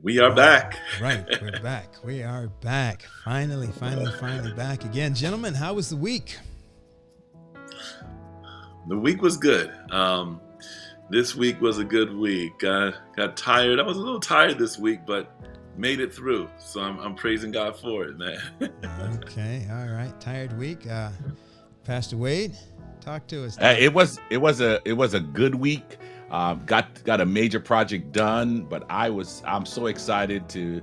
We are back. Right, we're back. We are back. Finally back again. Gentlemen, how was the week? The week was good. This week was a good week. Got tired. I was a little tired this week, but made it through. So I'm praising God for it, man. Okay, all right. Tired week. Pastor Wade, talk to us. It was a good week. Got a major project done, but I'm so excited to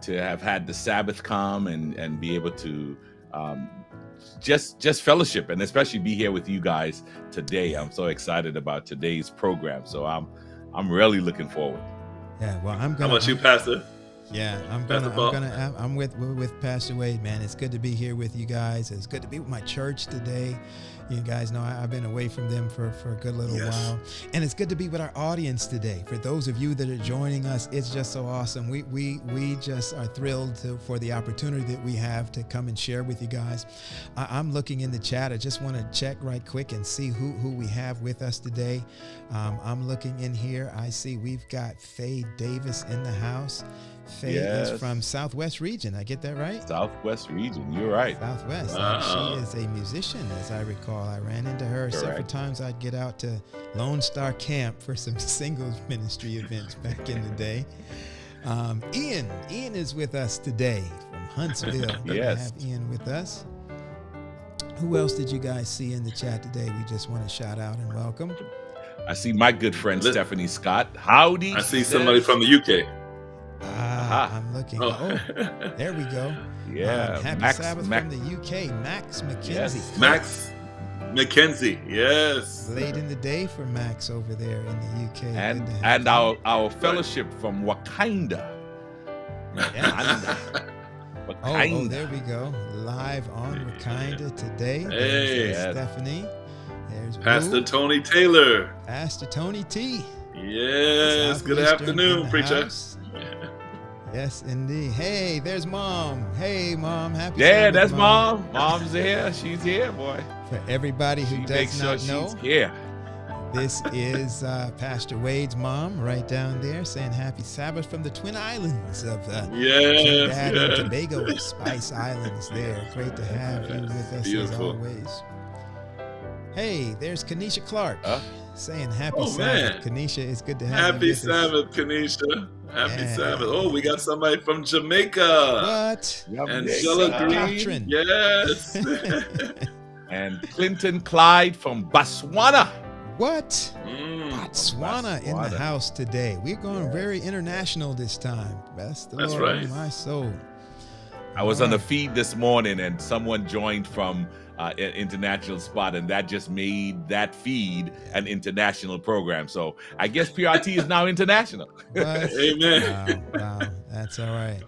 have had the Sabbath come and be able to just fellowship and especially be here with you guys today. I'm so excited about today's program, so I'm really looking forward. Yeah, well, How about you, Pastor? Yeah, I'm with Pastor Wade, man. It's good to be here with you guys. It's good to be with my church today. You guys know I've been away from them for a good little while. And it's good to be with our audience today. For those of you that are joining us, it's just so awesome. We just are thrilled for the opportunity that we have to come and share with you guys. I'm looking in the chat. I just want to check right quick and see who we have with us today. I'm looking in here. I see we've got Faye Davis in the house. Faye is from Southwest region. I get that right? Southwest region. You're right. Southwest. She is a musician, as I recall. I ran into her several times. I'd get out to Lone Star Camp for some singles ministry events back in the day. Ian is with us today from Huntsville. Yes. We have Ian with us. Who else did you guys see in the chat today? We just want to shout out and welcome. I see my good friend Stephanie Scott. Howdy. I see somebody from the UK. I'm looking. Oh, there we go. Yeah. Happy Sabbath from the UK. Max McKenzie. Yes. Max McKenzie. Yes. Late in the day for Max over there in the UK. And our fellowship from Wakanda. Yes. Oh, there we go. Live on Wakanda today. There's Stephanie. There's Pastor Tony Taylor. Pastor Tony T. Yes. Good afternoon, preacher. House. Yes, indeed. Hey, there's Mom. Hey, Mom. Happy Yeah, Sabbath, that's Mom. Mom's here. She's here, boy. For everybody who does not know, she's here. This is Pastor Wade's mom right down there saying Happy Sabbath from the Twin Islands of Trinidad and Tobago, Spice Islands there. Great to have you with us as always. Hey, there's Kanisha Clark saying Happy Sabbath. Man. Kanisha, it's good to have you with us. Happy Sabbath, Kanisha. Happy Sabbath. Oh, we got somebody from Jamaica. What? Angela Green. Yes. And Clinton Clyde from Botswana. What? Botswana in the house today. We're going very international this time. That's Lord right. My soul. I was on the feed this morning and someone joined from an international spot, and that just made that feed an international program. So I guess PRT is now international. Amen. Wow. That's all right.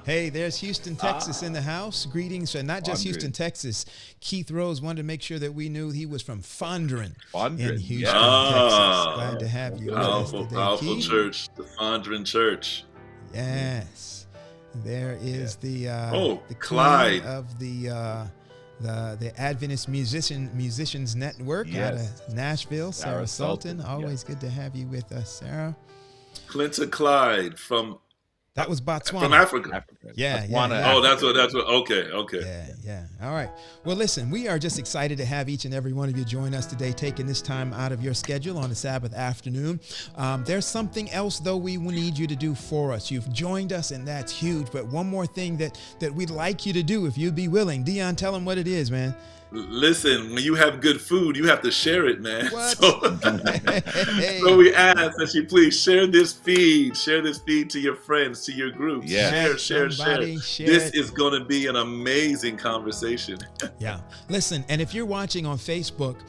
Hey, there's Houston, Texas in the house. Greetings. And not just Houston, Texas. Keith Rose wanted to make sure that we knew he was from Fondren in Houston, Texas. Glad to have you. Powerful church, the Fondren Church. Yes. There is the Clyde of the Adventist Musicians Network out of Nashville, Sarah Sultan. Always good to have you with us, Sarah. Clinton Clyde from that was Botswana. From Africa. Yeah. Oh, that's what. Okay. Yeah. All right. Well, listen, we are just excited to have each and every one of you join us today, taking this time out of your schedule on a Sabbath afternoon. There's something else, though, we need you to do for us. You've joined us, and that's huge. But one more thing that we'd like you to do, if you'd be willing. Dion, tell them what it is, man. Listen, when you have good food, you have to share it, man. What? So we ask that you please share this feed to your friends, to your groups. Yeah. Share. This is going to be an amazing conversation. Yeah. Listen, and if you're watching on Facebook,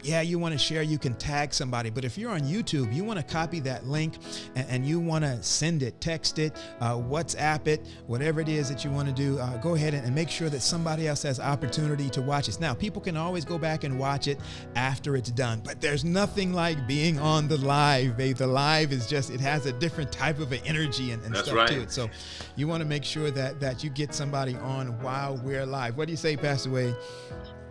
you want to share, you can tag somebody. But if you're on YouTube, you want to copy that link and you want to send it, text it, WhatsApp it, whatever it is that you want to do, go ahead and make sure that somebody else has opportunity to watch it. Now, people can always go back and watch it after it's done, but there's nothing like being on the live. The live is just, it has a different type of an energy and stuff to it. So you want to make sure that you get somebody on while we're live. What do you say, Pastor Wade?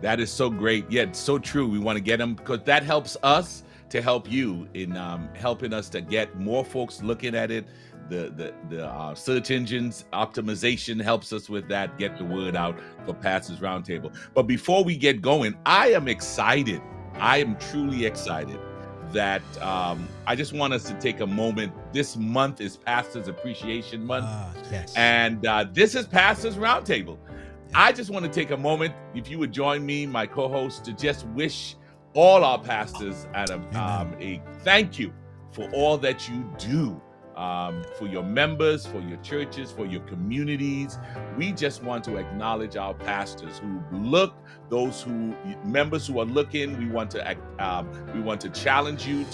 That is so great. Yeah, it's so true. We want to get them because that helps us to help you in helping us to get more folks looking at it, the search engines optimization helps us with that, get the word out for Pastors Roundtable. But before we get going, I am excited. I am truly excited that I just want us to take a moment. This month is Pastors Appreciation Month. Yes. And this is Pastors Roundtable. I just want to take a moment, if you would join me, my co-host, to just wish all our pastors a thank you for all that you do, for your members, for your churches, for your communities. We just want to acknowledge our pastors who look, members who are looking. We want to challenge you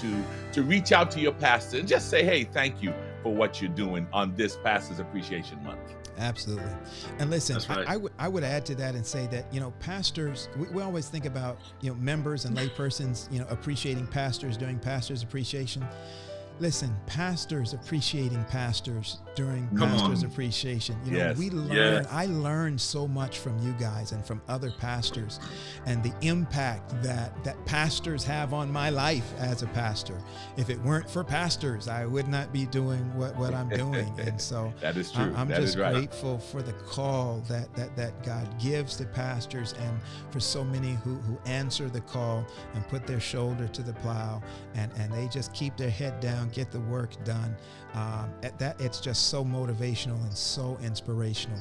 to reach out to your pastor and just say, hey, thank you for what you're doing on this Pastors Appreciation Month. Absolutely. And listen, right. I would add to that and say that, pastors, we always think about, members and laypersons, appreciating pastors during Pastors Appreciation. Listen, pastors appreciating pastors during Pastors Appreciation. I learned so much from you guys and from other pastors, and the impact that pastors have on my life as a pastor. If it weren't for pastors, I would not be doing what I'm doing. And so that is true. I'm just grateful for the call that God gives to pastors, and for so many who answer the call and put their shoulder to the plow, and they just keep their head down, get the work done. It's just so motivational and so inspirational.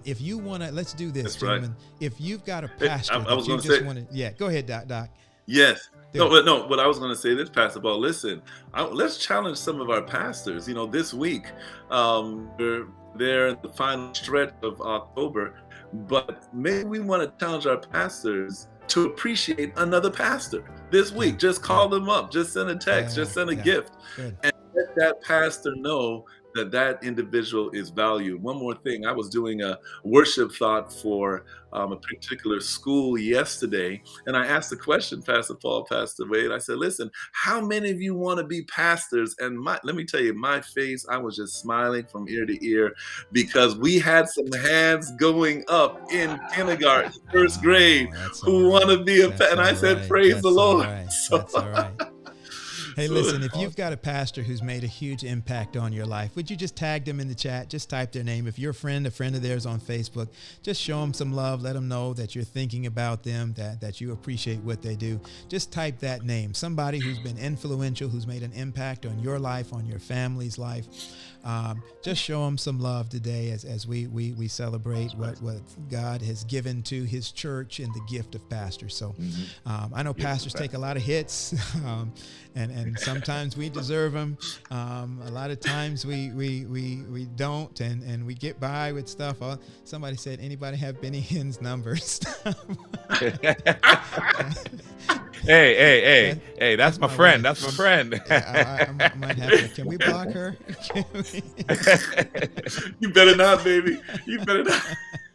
If you want to, let's do this, gentlemen. Right. If you've got a pastor, I was going to say, go ahead, Doc. Yes. What I was going to say this, Pastor Paul, listen, let's challenge some of our pastors. This week, we're there in the final stretch of October, but maybe we want to challenge our pastors to appreciate another pastor this week. Just call them up, just send a text, just send a gift. Good. And let that pastor know that individual is valued. One more thing, I was doing a worship thought for a particular school yesterday, and I asked the question, Pastor Paul, Pastor Wade, I said, listen, how many of you want to be pastors? And let me tell you, my face, I was just smiling from ear to ear, because we had some hands going up in kindergarten, first grade, who want to be a pastor. And I said, praise the Lord. That's all right. Hey, listen, if you've got a pastor who's made a huge impact on your life, would you just tag them in the chat? Just type their name. If you're a friend of theirs on Facebook, just show them some love. Let them know that you're thinking about them, that you appreciate what they do. Just type that name. Somebody who's been influential, who's made an impact on your life, on your family's life. Just show them some love today as we celebrate what God has given to his church in the gift of pastors. So I know pastors take a lot of hits, and sometimes we deserve them. A lot of times we don't, and we get by with stuff. Somebody said, anybody have Benny Hinn's numbers? Hey, that's my friend. That's my friend. I might have to. Can we block her? You better not, baby. You better not.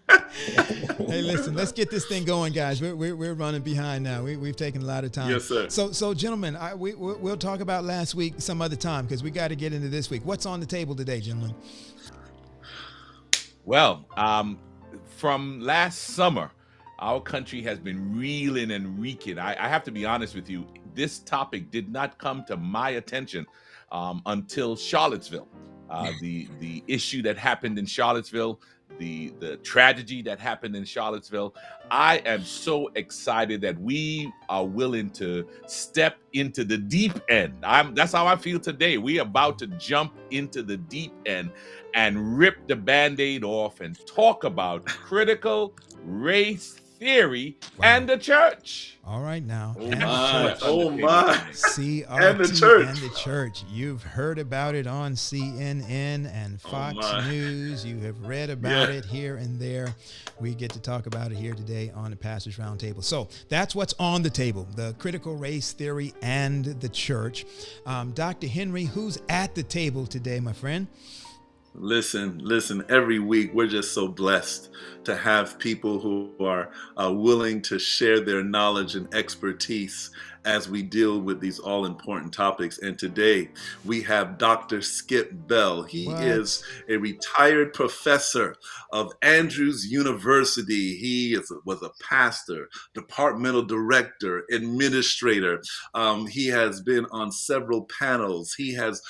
Hey, listen, let's get this thing going, guys. We're running behind now. We've taken a lot of time. Yes, sir. So gentlemen, we'll talk about last week some other time, because we got to get into this week. What's on the table today, gentlemen? Well, from last summer, our country has been reeling and reeking. I have to be honest with you. This topic did not come to my attention until Charlottesville. The issue that happened in Charlottesville, the tragedy that happened in Charlottesville. I am so excited that we are willing to step into the deep end. That's how I feel today. We are about to jump into the deep end and rip the Band-Aid off and talk about critical race theory and the church. All right now. Oh my. CRT and the church. You've heard about it on CNN and Fox News. You have read about it here and there. We get to talk about it here today on the Pastors Roundtable. So that's what's on the table, the critical race theory and the church. Dr. Henry, who's at the table today, my friend? Listen, every week we're just so blessed to have people who are willing to share their knowledge and expertise as we deal with these all-important topics. And today we have Dr. Skip Bell. He is a retired professor of Andrews University. He was a pastor, departmental director, administrator. He has been on several panels. He has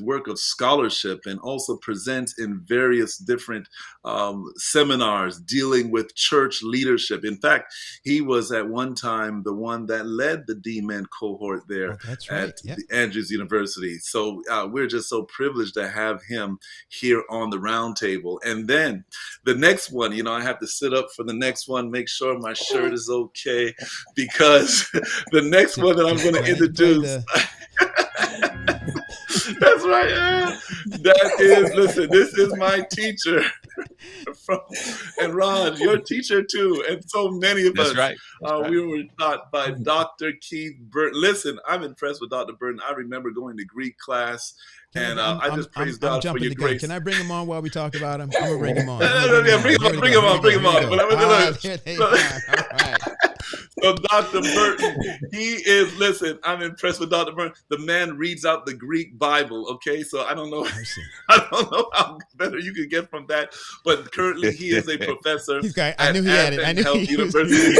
work of scholarship and also presents in various different seminars dealing with church leadership. In fact, he was at one time the one that led the D-Men cohort there at the Andrews University. So we're just so privileged to have him here on the roundtable. And then the next one, I have to sit up for the next one, make sure my shirt is okay, because the next one that I'm going to introduce. That's right. That is, listen, this is my teacher. And Ron, your teacher too, and so many of us. Right. We were taught by Dr. Keith Burton. Listen, I'm impressed with Dr. Burton. I remember going to Greek class, and I just praise God for your grace. Can I bring him on while we talk about him? I'm gonna bring him on. Bring him on. All right. So Dr. Burton, he is, listen, I'm impressed with Dr. Burton. The man reads out the Greek Bible, okay? So I don't know how better you can get from that. But currently he is a professor at Advent Health University.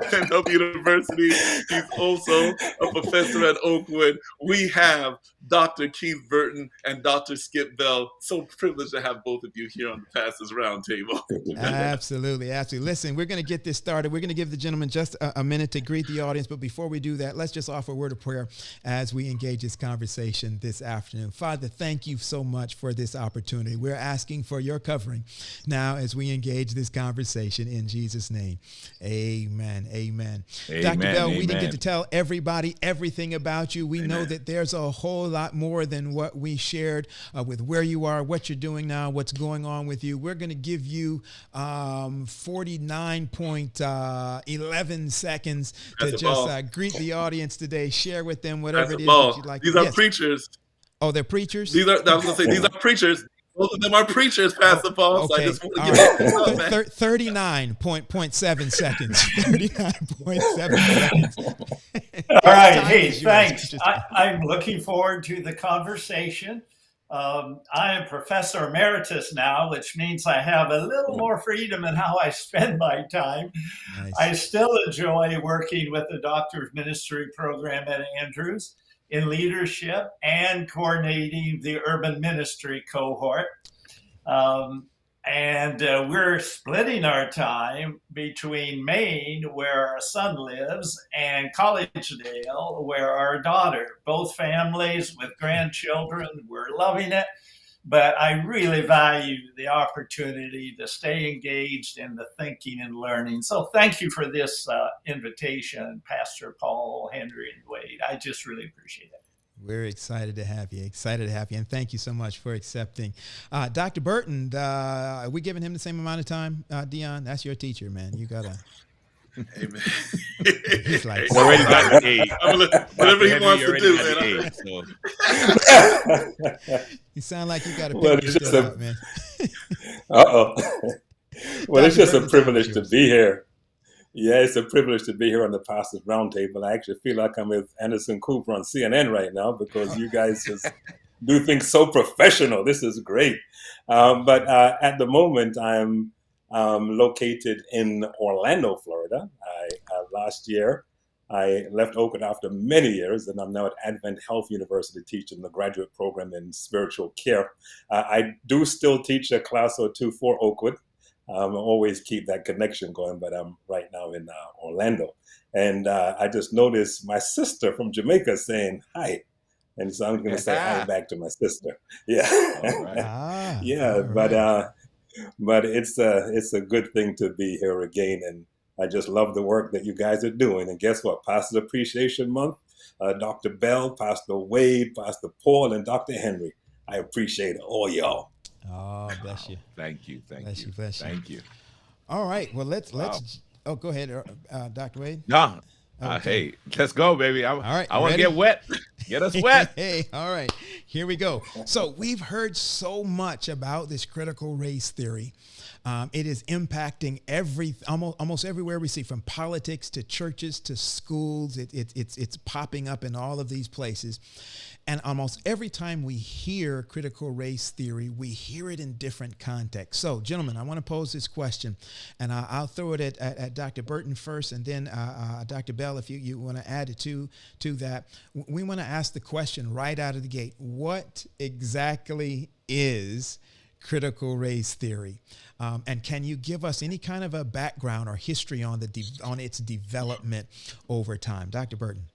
Advent Health University. He's also a professor at Oakwood. We have Dr. Keith Burton and Dr. Skip Bell. So privileged to have both of you here on the Pastors Roundtable. Absolutely. Listen, we're going to get this started. We're going to give the gentleman just a minute to greet the audience. But before we do that, let's just offer a word of prayer as we engage this conversation this afternoon. Father, thank you so much for this opportunity. We're asking for your covering now as we engage this conversation in Jesus' name. Amen. Dr. Bell, we didn't get to tell everybody everything about you. We know that there's a whole lot more than what we shared with where you are, what you're doing now, what's going on with you. We're going to give you 49.11 seconds to just greet the audience today, share with them whatever it is that you'd like. These are preachers. Oh, they're preachers? I was going to say, these are preachers. Both of them are preachers, Pastor Paul. Okay. So I just want to give that up, man. 39.7 seconds. 39.7 seconds. All right. Hey, thanks. I'm looking forward to the conversation. I am Professor Emeritus now, which means I have a little more freedom in how I spend my time. Nice. I still enjoy working with the Doctor of Ministry program at Andrews in leadership and coordinating the urban ministry cohort. And we're splitting our time between Maine, where our son lives, and Collegedale, where our daughter, both families with grandchildren. We're loving it. But I really value the opportunity to stay engaged in the thinking and learning. So thank you for this invitation, Pastor Paul, Henry, and Wade. I just really appreciate it. We're excited to have you. And thank you so much for accepting. Dr. Burton, are we giving him the same amount of time? Dion, that's your teacher, man. You got to. Amen. He's like, already got an 8. Whatever he wants to do, man. You sound like you got to pick this shit up, man. Well, it's just a privilege to be here. Yeah, it's a privilege to be here on the Pastors Roundtable. I actually feel like I'm with Anderson Cooper on CNN right now because you guys just do things so professional. This is great. But at the moment, I'm located in Orlando, Florida. Last year, I left Oakwood after many years, and I'm now at Advent Health University teaching the graduate program in spiritual care. I do still teach a class or two for Oakwood. Always keep that connection going, but I'm right now in Orlando. And I just noticed my sister from Jamaica saying hi. And so I'm going to say hi back to my sister. Yeah. Right. Yeah. Right. But it's a good thing to be here again. And I just love the work that you guys are doing. And guess what? Pastor Appreciation Month, Dr. Bell, Pastor Wade, Pastor Paul, and Dr. Henry. I appreciate it, all y'all. Oh, bless you. Thank you. Bless you. Thank you. All right. Well, let's. Oh, go ahead, Dr. Wade. No. Okay. Hey, let's go, baby. All right. I want to get wet. Get us wet. Hey, all right, here we go. So we've heard so much about this critical race theory. It is impacting almost everywhere we see, from politics to churches to schools. It's popping up in all of these places. And almost every time we hear critical race theory, we hear it in different contexts. So, gentlemen, I want to pose this question, and I'll throw it at Dr. Burton first, and then Dr. Bell, if you want to add it to that. We want to ask the question right out of the gate: what exactly is critical race theory? And can you give us any kind of a background or history on its development over time? Dr. Burton.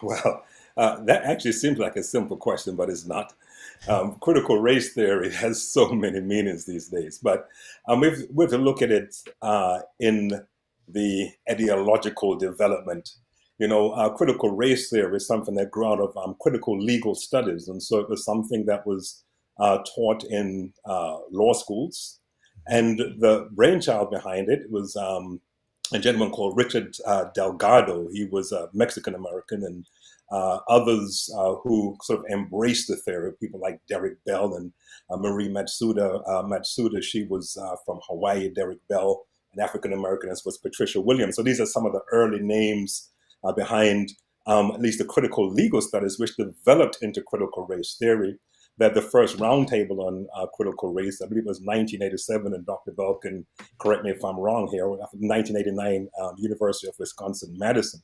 Well, that actually seems like a simple question, but it's not. Critical race theory has so many meanings these days, but we're to look at it in the ideological development. Critical race theory is something that grew out of critical legal studies, and so it was something that was taught in law schools. And the brainchild behind it was a gentleman called Richard Delgado. He was a Mexican-American, and others who sort of embraced the theory, people like Derek Bell and Marie Matsuda. Matsuda, she was from Hawaii. Derek Bell, an African-American, as was Patricia Williams. So these are some of the early names behind at least the critical legal studies, which developed into critical race theory. That the first roundtable on critical race, I believe it was 1987, and Dr. Bell can correct me if I'm wrong here, 1989, University of Wisconsin-Madison.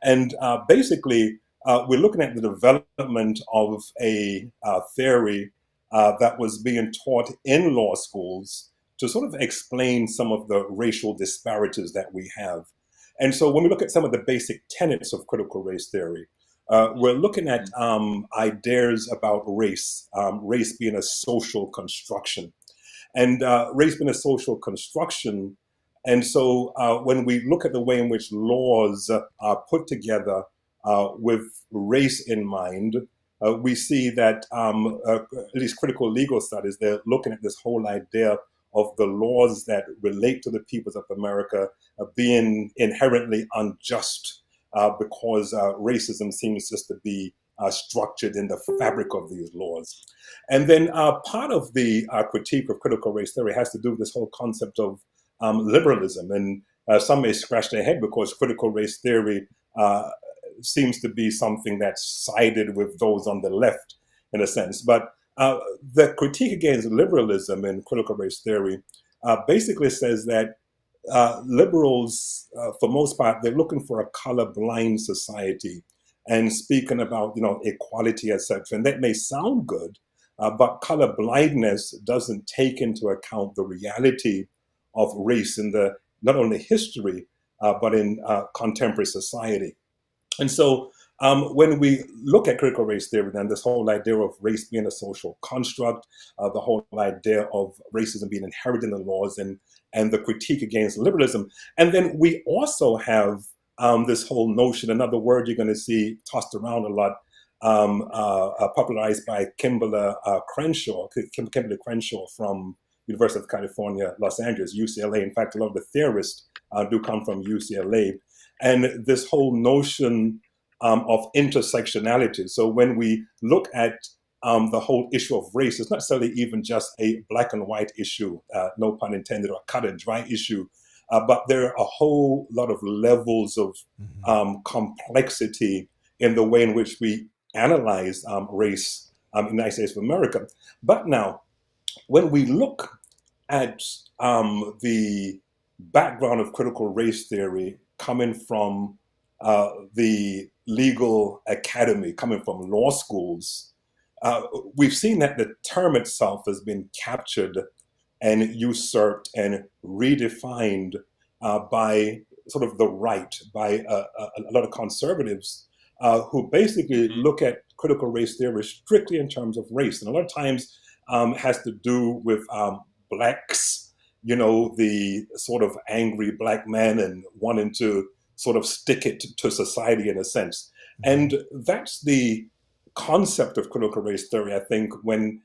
And basically, we're looking at the development of a theory that was being taught in law schools to sort of explain some of the racial disparities that we have. And so when we look at some of the basic tenets of critical race theory, we're looking at ideas about race, race being a social construction, and race being a social construction. And so when we look at the way in which laws are put together with race in mind, we see that at least critical legal studies, they're looking at this whole idea of the laws that relate to the peoples of America being inherently unjust. Because racism seems just to be structured in the fabric of these laws. And then part of the critique of critical race theory has to do with this whole concept of liberalism. And some may scratch their head because critical race theory seems to be something that's sided with those on the left, in a sense. But the critique against liberalism in critical race theory basically says that liberals, for most part, they're looking for a colorblind society and speaking about, equality, etc. And that may sound good, but color blindness doesn't take into account the reality of race in the not only history, but in contemporary society. And so when we look at critical race theory, then this whole idea of race being a social construct, the whole idea of racism being inherent in the laws, and the critique against liberalism. And then we also have this whole notion, another word you're going to see tossed around a lot, popularized by Kimberly Crenshaw from University of California, Los Angeles, UCLA. In fact, a lot of the theorists do come from UCLA. And this whole notion of intersectionality. So when we look at the whole issue of race, it's not necessarily even just a black and white issue, no pun intended, or a cut and dry issue, but there are a whole lot of levels of complexity in the way in which we analyze race in the United States of America. But now, when we look at the background of critical race theory coming from the legal academy, coming from law schools, we've seen that the term itself has been captured and usurped and redefined by sort of the right, by a lot of conservatives who basically look at critical race theory strictly in terms of race. And a lot of times has to do with blacks, the sort of angry black man and wanting to sort of stick it to society in a sense. And that's the concept of critical race theory, I think, when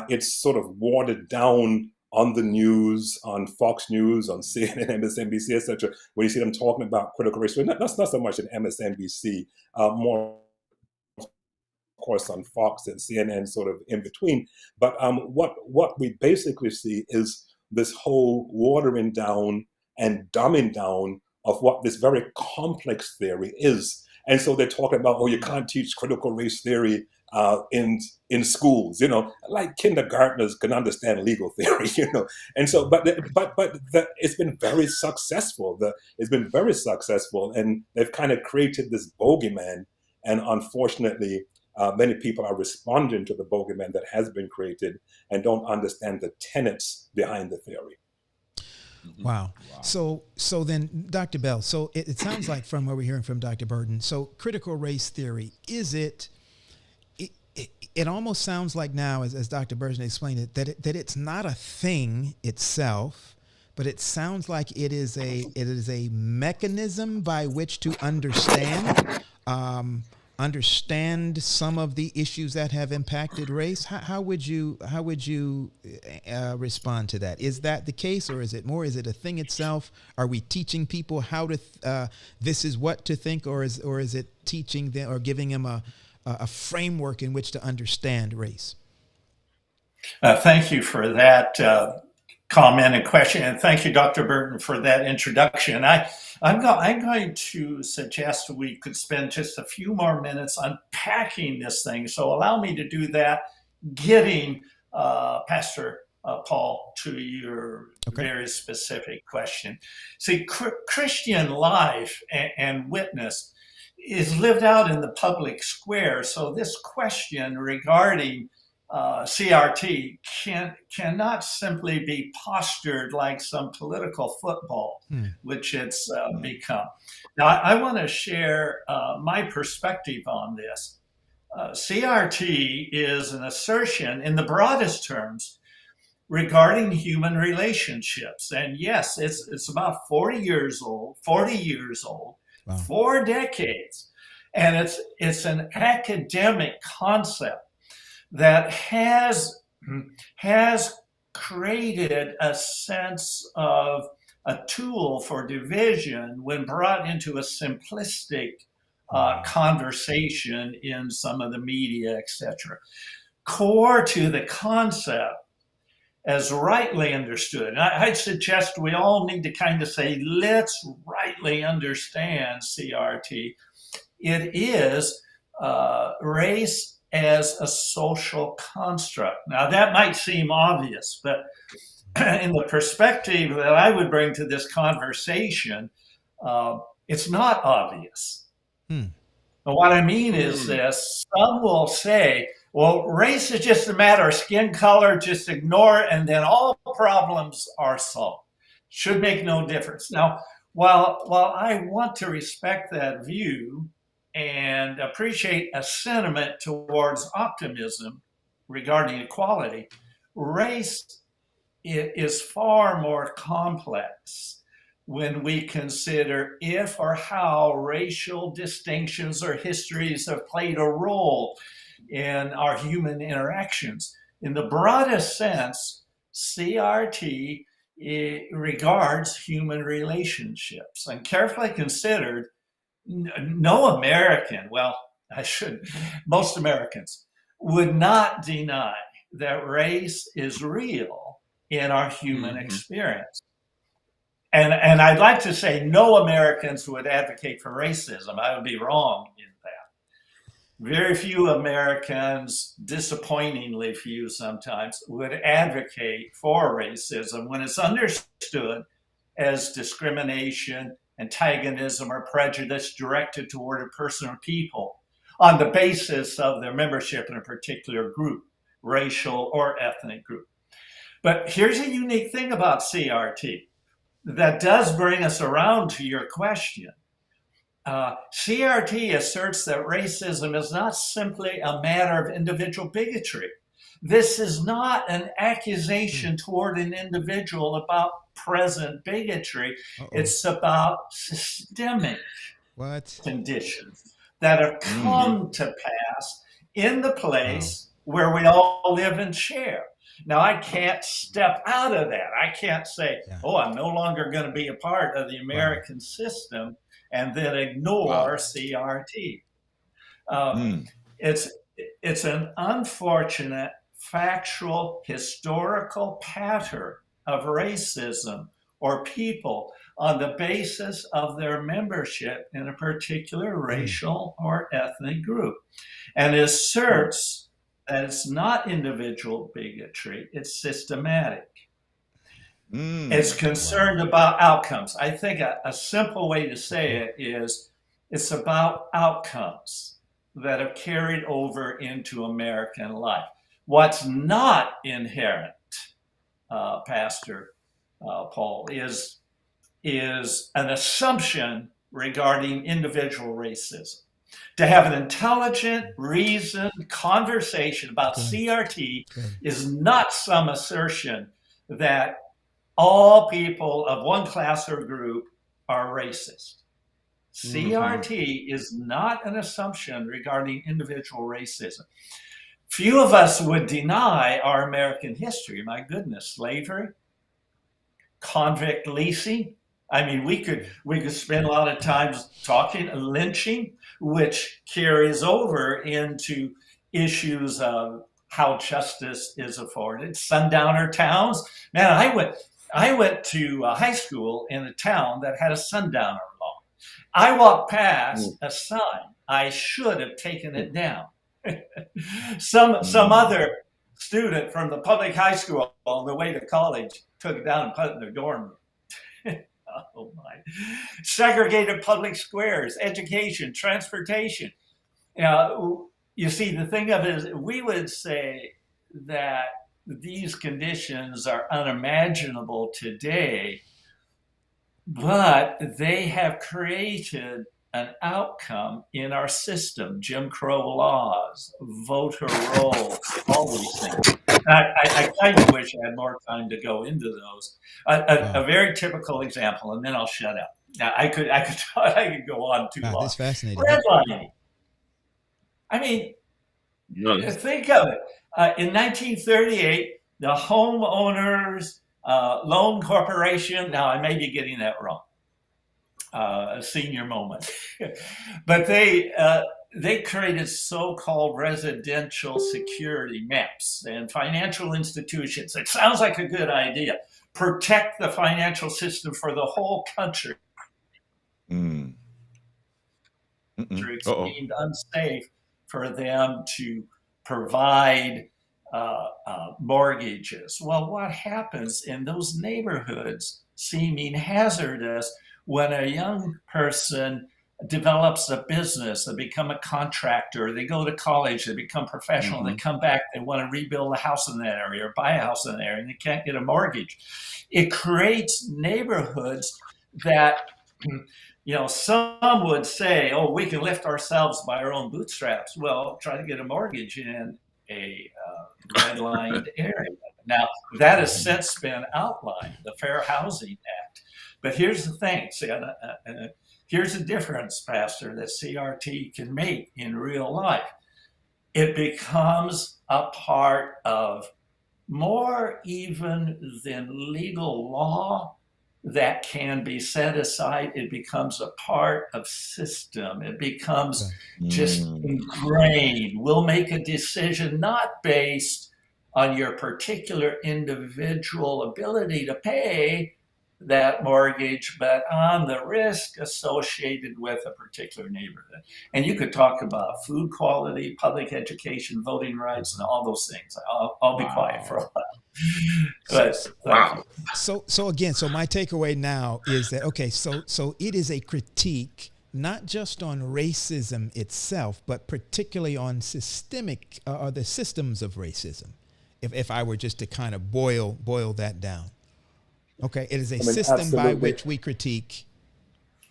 it's sort of watered down on the news, on Fox News, on CNN, MSNBC, etc., when you see them talking about critical race theory, not so much in MSNBC, more of course on Fox and CNN, sort of in between. But what we basically see is this whole watering down and dumbing down of what this very complex theory is. And so they're talking about, oh, you can't teach critical race theory in schools, like kindergartners can understand legal theory, And so, but it's been very successful. It's been very successful, and they've kind of created this bogeyman. And unfortunately, many people are responding to the bogeyman that has been created and don't understand the tenets behind the theory. Wow. So then, Dr. Bell, so it sounds like from what we're hearing from Dr. Burton, so critical race theory, is it almost sounds like now, as Dr. Burton explained it, that it's not a thing itself, but it sounds like it is a mechanism by which to understand some of the issues that have impacted race. How would you respond to that? Is that the case, or is it a thing itself? Are we teaching people how to this is what to think, or is it teaching them or giving them a framework in which to understand race? Thank you for that comment and question, and thank you, Dr. Burton, for that introduction. I'm going to suggest we could spend just a few more minutes unpacking this thing. So allow me to do that, getting Pastor Paul to your very specific question. See, Christian life and witness is lived out in the public square. So this question regarding CRT cannot simply be postured like some political football, which it's become. Now, I want to share my perspective on this. CRT is an assertion in the broadest terms regarding human relationships. And yes, it's about 40 years old, wow. 4 decades. And it's an academic concept that has created a sense of a tool for division when brought into a simplistic conversation in some of the media, etc. Core to the concept, as rightly understood, and I'd suggest we all need to kind of say, let's rightly understand CRT. It is race as a social construct. Now, that might seem obvious, but in the perspective that I would bring to this conversation, it's not obvious. But what I mean is this: some will say, well, race is just a matter of skin color, just ignore it, and then all problems are solved. Should make no difference. Now, while I want to respect that view and appreciate a sentiment towards optimism regarding equality, race is far more complex when we consider if or how racial distinctions or histories have played a role in our human interactions. In the broadest sense, CRT regards human relationships, and carefully considered, no American, most Americans would not deny that race is real in our human experience. And I'd like to say no Americans would advocate for racism. I would be wrong in that. Very few Americans, disappointingly few sometimes, would advocate for racism when it's understood as discrimination, antagonism, or prejudice directed toward a person or people on the basis of their membership in a particular group, racial or ethnic group. But here's a unique thing about CRT that does bring us around to your question. CRT asserts that racism is not simply a matter of individual bigotry. This is not an accusation toward an individual about present bigotry. It's about systemic conditions that have come to pass in the place where we all live and share. Now, I can't step out of that. I can't say, oh, I'm no longer going to be a part of the American system and then ignore CRT. It's an unfortunate, factual, historical pattern of racism or people on the basis of their membership in a particular racial or ethnic group, and asserts that it's not individual bigotry, it's systematic. It's concerned about outcomes. I think a simple way to say it is it's about outcomes that have carried over into American life. What's not inherent, Pastor Paul, is an assumption regarding individual racism. To have an intelligent, reasoned conversation about CRT is not some assertion that all people of one class or group are racist. CRT is not an assumption regarding individual racism. Few of us would deny our American history. My goodness, slavery, convict leasing. I mean, we could spend a lot of time talking lynching, which carries over into issues of how justice is afforded. Sundowner towns. Man, I went to high school in a town that had a sundowner law. I walked past a sign. I should have taken it down. Some other student from the public high school on the way to college took it down and put it in their dorm room. Oh my. Segregated public squares, education, transportation. You see, the thing of it is, we would say that these conditions are unimaginable today, but they have created an outcome in our system: Jim Crow laws, voter rolls, all these things. I kind of wish I had more time to go into those. A very typical example, and then I'll shut up. Now, I could go on too long. That's fascinating. Redlining. I mean, think of it. In 1938, the Homeowners Loan Corporation. Now, I may be getting that wrong. A senior moment, but they created so-called residential security maps and financial institutions. It sounds like a good idea. Protect the financial system for the whole country. It seemed unsafe for them to provide mortgages. Well, what happens in those neighborhoods seeming hazardous when a young person develops a business, they become a contractor, they go to college, they become professional, they come back, they want to rebuild a house in that area or buy a house in that area, and they can't get a mortgage. It creates neighborhoods that, some would say, oh, we can lift ourselves by our own bootstraps. Well, try to get a mortgage in a redlined area. Now, that has since been outlined, the Fair Housing Act. But here's the thing, here's the difference, Pastor, that CRT can make in real life. It becomes a part of more even than legal law that can be set aside. It becomes a part of system. It becomes just ingrained. We'll make a decision not based on your particular individual ability to pay that mortgage, but on the risk associated with a particular neighborhood. And you could talk about food quality, public education, voting rights, and all those things. I'll be quiet for a while. But So again, my takeaway now is that, okay, so it is a critique not just on racism itself, but particularly on systemic or the systems of racism. If I were just to kind of boil that down. Okay, it is a system absolutely. by which we critique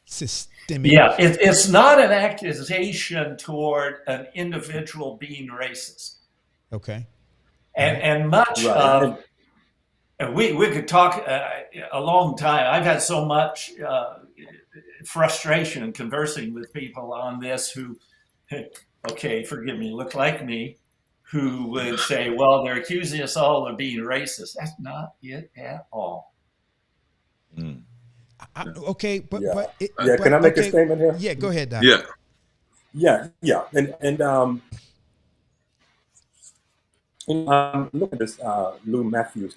systemic. Yeah, it's not an accusation toward an individual being racist. Okay. And much of, we could talk a long time. I've had so much frustration conversing with people on this who, okay, forgive me, look like me, who would say, well, they're accusing us all of being racist. That's not it at all. Mm. Okay, but can I make a statement here? Yeah, go ahead, Doc. Yeah, and look at this. Lou Matthews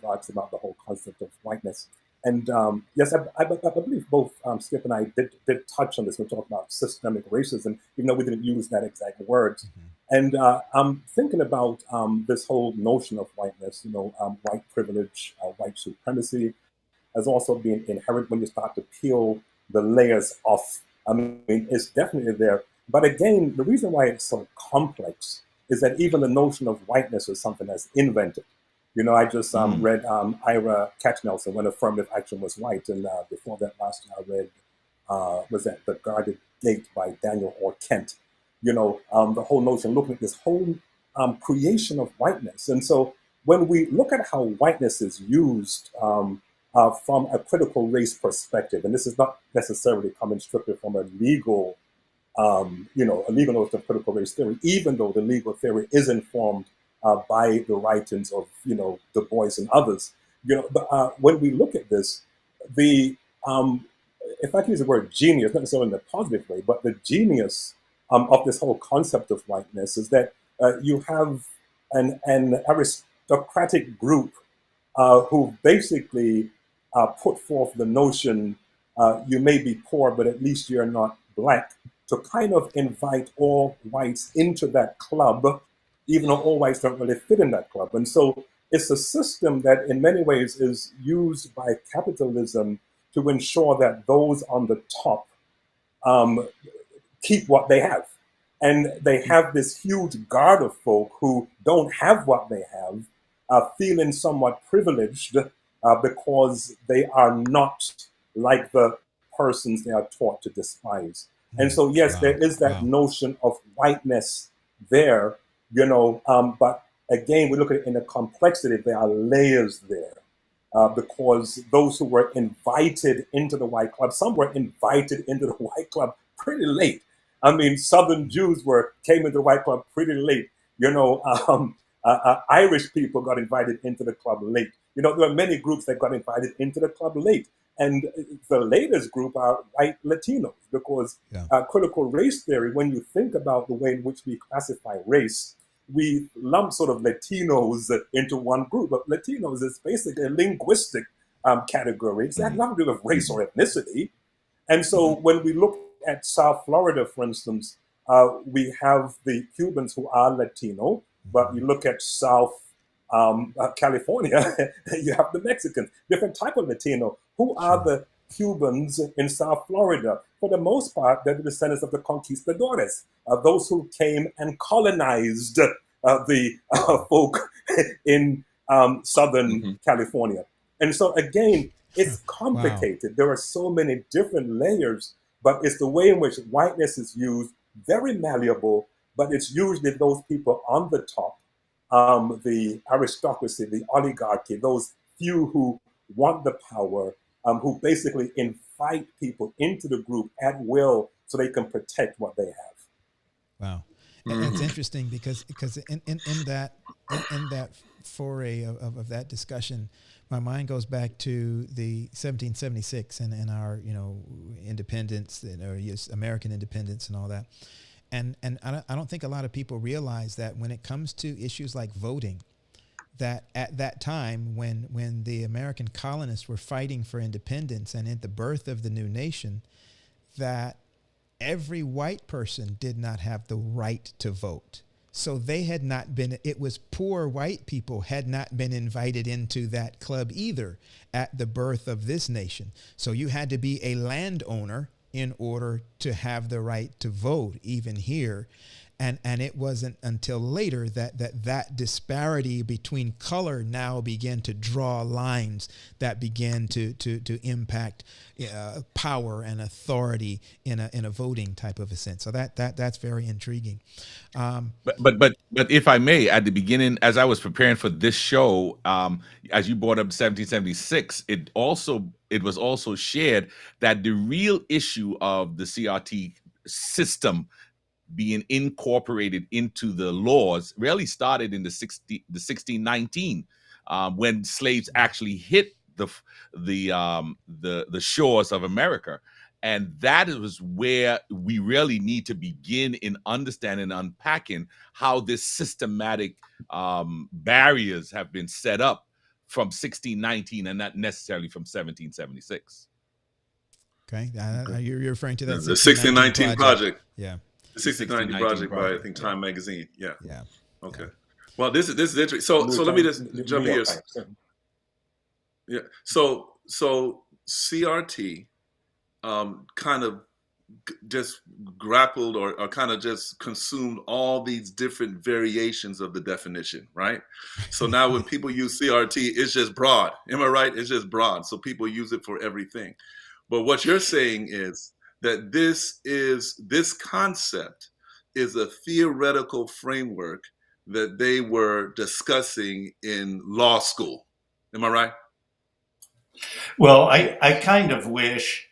talks about the whole concept of whiteness, and yes, I believe both Skip and I did touch on this. We talked about systemic racism, even though we didn't use that exact word. And I'm thinking about this whole notion of whiteness. White privilege, white supremacy, as also being inherent when you start to peel the layers off. I mean, it's definitely there. But again, the reason why it's so complex is that even the notion of whiteness is something that's invented. I just read Ira Katznelson, When Affirmative Action Was White, and before that last year I read, was that The Guarded Gate by Daniel Orr Kent. The whole notion, looking at this whole creation of whiteness. And so when we look at how whiteness is used from a critical race perspective, and this is not necessarily coming strictly from a legal a legal notion of critical race theory, even though the legal theory is informed by the writings of, Du Bois and others. But when we look at this, if I can use the word genius, not necessarily in a positive way, but the genius of this whole concept of whiteness is that you have an aristocratic group who basically put forth the notion, you may be poor, but at least you're not black, to kind of invite all whites into that club, even though all whites don't really fit in that club. And so it's a system that in many ways is used by capitalism to ensure that those on the top keep what they have. And they have this huge guard of folk who don't have what they have, feeling somewhat privileged because they are not like the persons they are taught to despise. And so, yes, there is that notion of whiteness there, but again, we look at it in the complexity. There are layers there because those who were invited into the white club, some were invited into the white club pretty late. I mean, Southern Jews came into the white club pretty late. Irish people got invited into the club late. There are many groups that got invited into the club late. And the latest group are white Latinos, because critical race theory, when you think about the way in which we classify race, we lump sort of Latinos into one group. But Latinos is basically a linguistic category. It's had nothing to do with race or ethnicity. And so when we look at South Florida, for instance, we have the Cubans who are Latino, but you look at South California, you have the Mexicans, different type of Latino. Who are the Cubans in South Florida? For the most part, they're the descendants of the conquistadores, those who came and colonized the folk in Southern California. And so again, it's complicated. There are so many different layers, but it's the way in which whiteness is used, very malleable, but it's usually those people on the top, the aristocracy, the oligarchy, those few who want the power, who basically invite people into the group at will so they can protect what they have. Wow. And it's interesting because in that foray of that discussion, my mind goes back to the 1776 and our independence, American independence and all that. And I don't think a lot of people realize that when it comes to issues like voting, that at that time when the American colonists were fighting for independence and at the birth of the new nation, that every white person did not have the right to vote. So they had not been, it was poor white people had not been invited into that club either at the birth of this nation. So you had to be a landowner in order to have the right to vote, even here. And it wasn't until later that disparity between color now began to draw lines that began to impact power and authority in a voting type of a sense. So that's very intriguing. But if I may, at the beginning, as I was preparing for this show, as you brought up 1776, it was also shared that the real issue of the CRT system being incorporated into the laws really started in the 1619, when slaves actually hit the shores of America. And that was where we really need to begin in understanding and unpacking how this systematic barriers have been set up from 1619 and not necessarily from 1776. Okay, you're referring to that the 1619 project. Yeah, the 1619 project by, I think, Time Magazine. Yeah. Yeah. Okay. Yeah. Well, this is interesting. So let me just jump here. Yeah. So CRT kind of just grappled or kind of just consumed all these different variations of the definition, right? So now when people use CRT, it's just broad. Am I right? It's just broad. So people use it for everything. But what you're saying is that this concept is a theoretical framework that they were discussing in law school. Am I right? Well, I kind of wish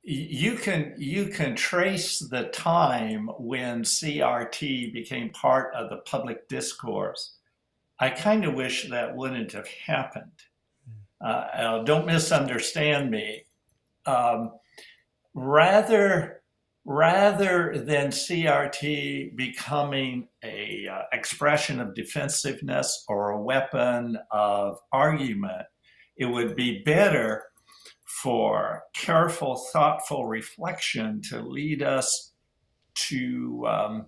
you can trace the time when CRT became part of the public discourse. I kind of wish that wouldn't have happened. Don't misunderstand me. Rather than CRT becoming a expression of defensiveness or a weapon of argument, it would be better for careful, thoughtful reflection to lead us to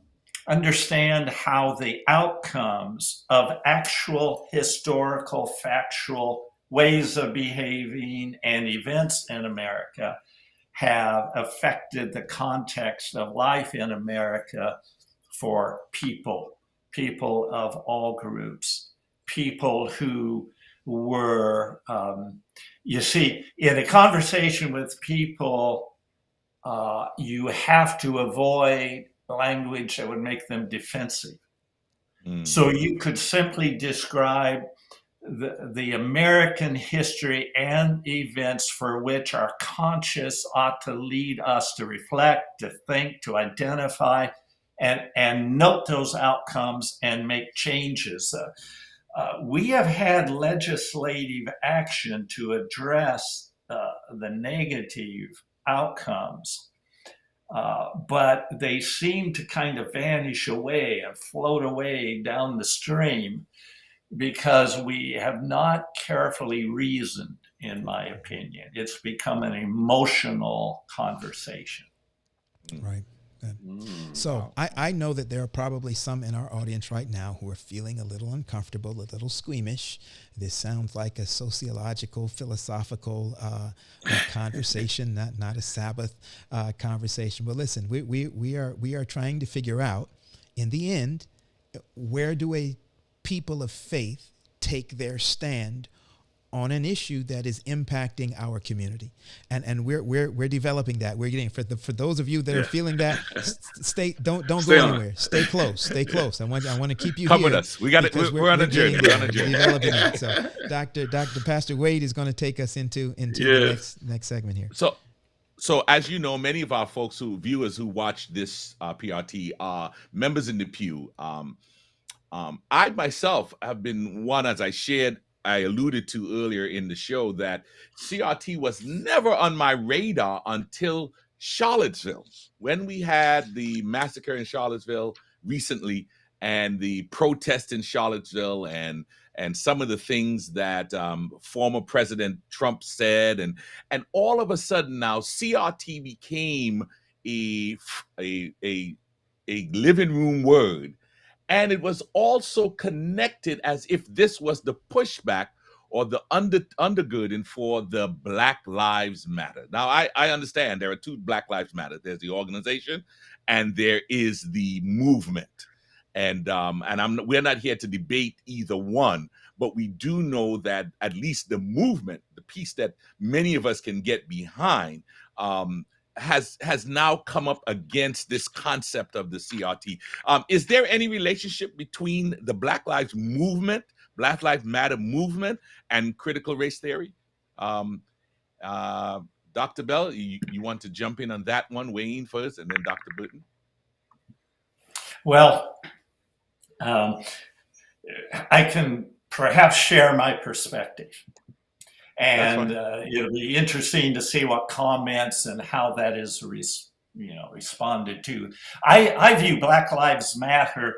understand how the outcomes of actual historical, factual ways of behaving and events in America have affected the context of life in America for people of all groups, people who were, you see, in a conversation with people, you have to avoid language that would make them defensive. So you could simply describe the American history and events for which our conscience ought to lead us to reflect, to think, to identify, and note those outcomes and make changes. We have had legislative action to address the negative outcomes, but they seem to kind of vanish away and float away down the stream because we have not carefully reasoned, in my opinion. It's become an emotional conversation. Right. So I know that there are probably some in our audience right now who are feeling a little uncomfortable, a little squeamish. This sounds like a sociological, philosophical conversation, not a Sabbath conversation. But listen, we are trying to figure out, in the end, where do a people of faith take their stand on an issue that is impacting our community, and we're developing that. We're getting for those of you that are feeling that, don't go anywhere. Stay close. I want to keep you Come here. with us. We got it. We're on a journey. We're on a journey. Developing it. So Dr. Pastor Wade is going to take us into the next segment here. So as you know, many of our viewers who watch this PRT are members in the pew. I myself have been one, as I alluded to earlier in the show, that CRT was never on my radar until Charlottesville. When we had the massacre in Charlottesville recently and the protest in Charlottesville and some of the things that former President Trump said, and all of a sudden now CRT became a living room word. And it was also connected as if this was the pushback or the undergirding for the Black Lives Matter. Now, I understand there are two Black Lives Matter. There's the organization and there is the movement. And we're not here to debate either one, but we do know that at least the movement, the piece that many of us can get behind, has now come up against this concept of the CRT. Is there any relationship between the Black Lives Matter movement, and critical race theory? Dr. Dr. Bell, you want to jump in on that one, weigh in first, and then Dr. Burton? Well, I can perhaps share my perspective. And it'll be interesting to see what comments and how that is responded to. I view Black Lives Matter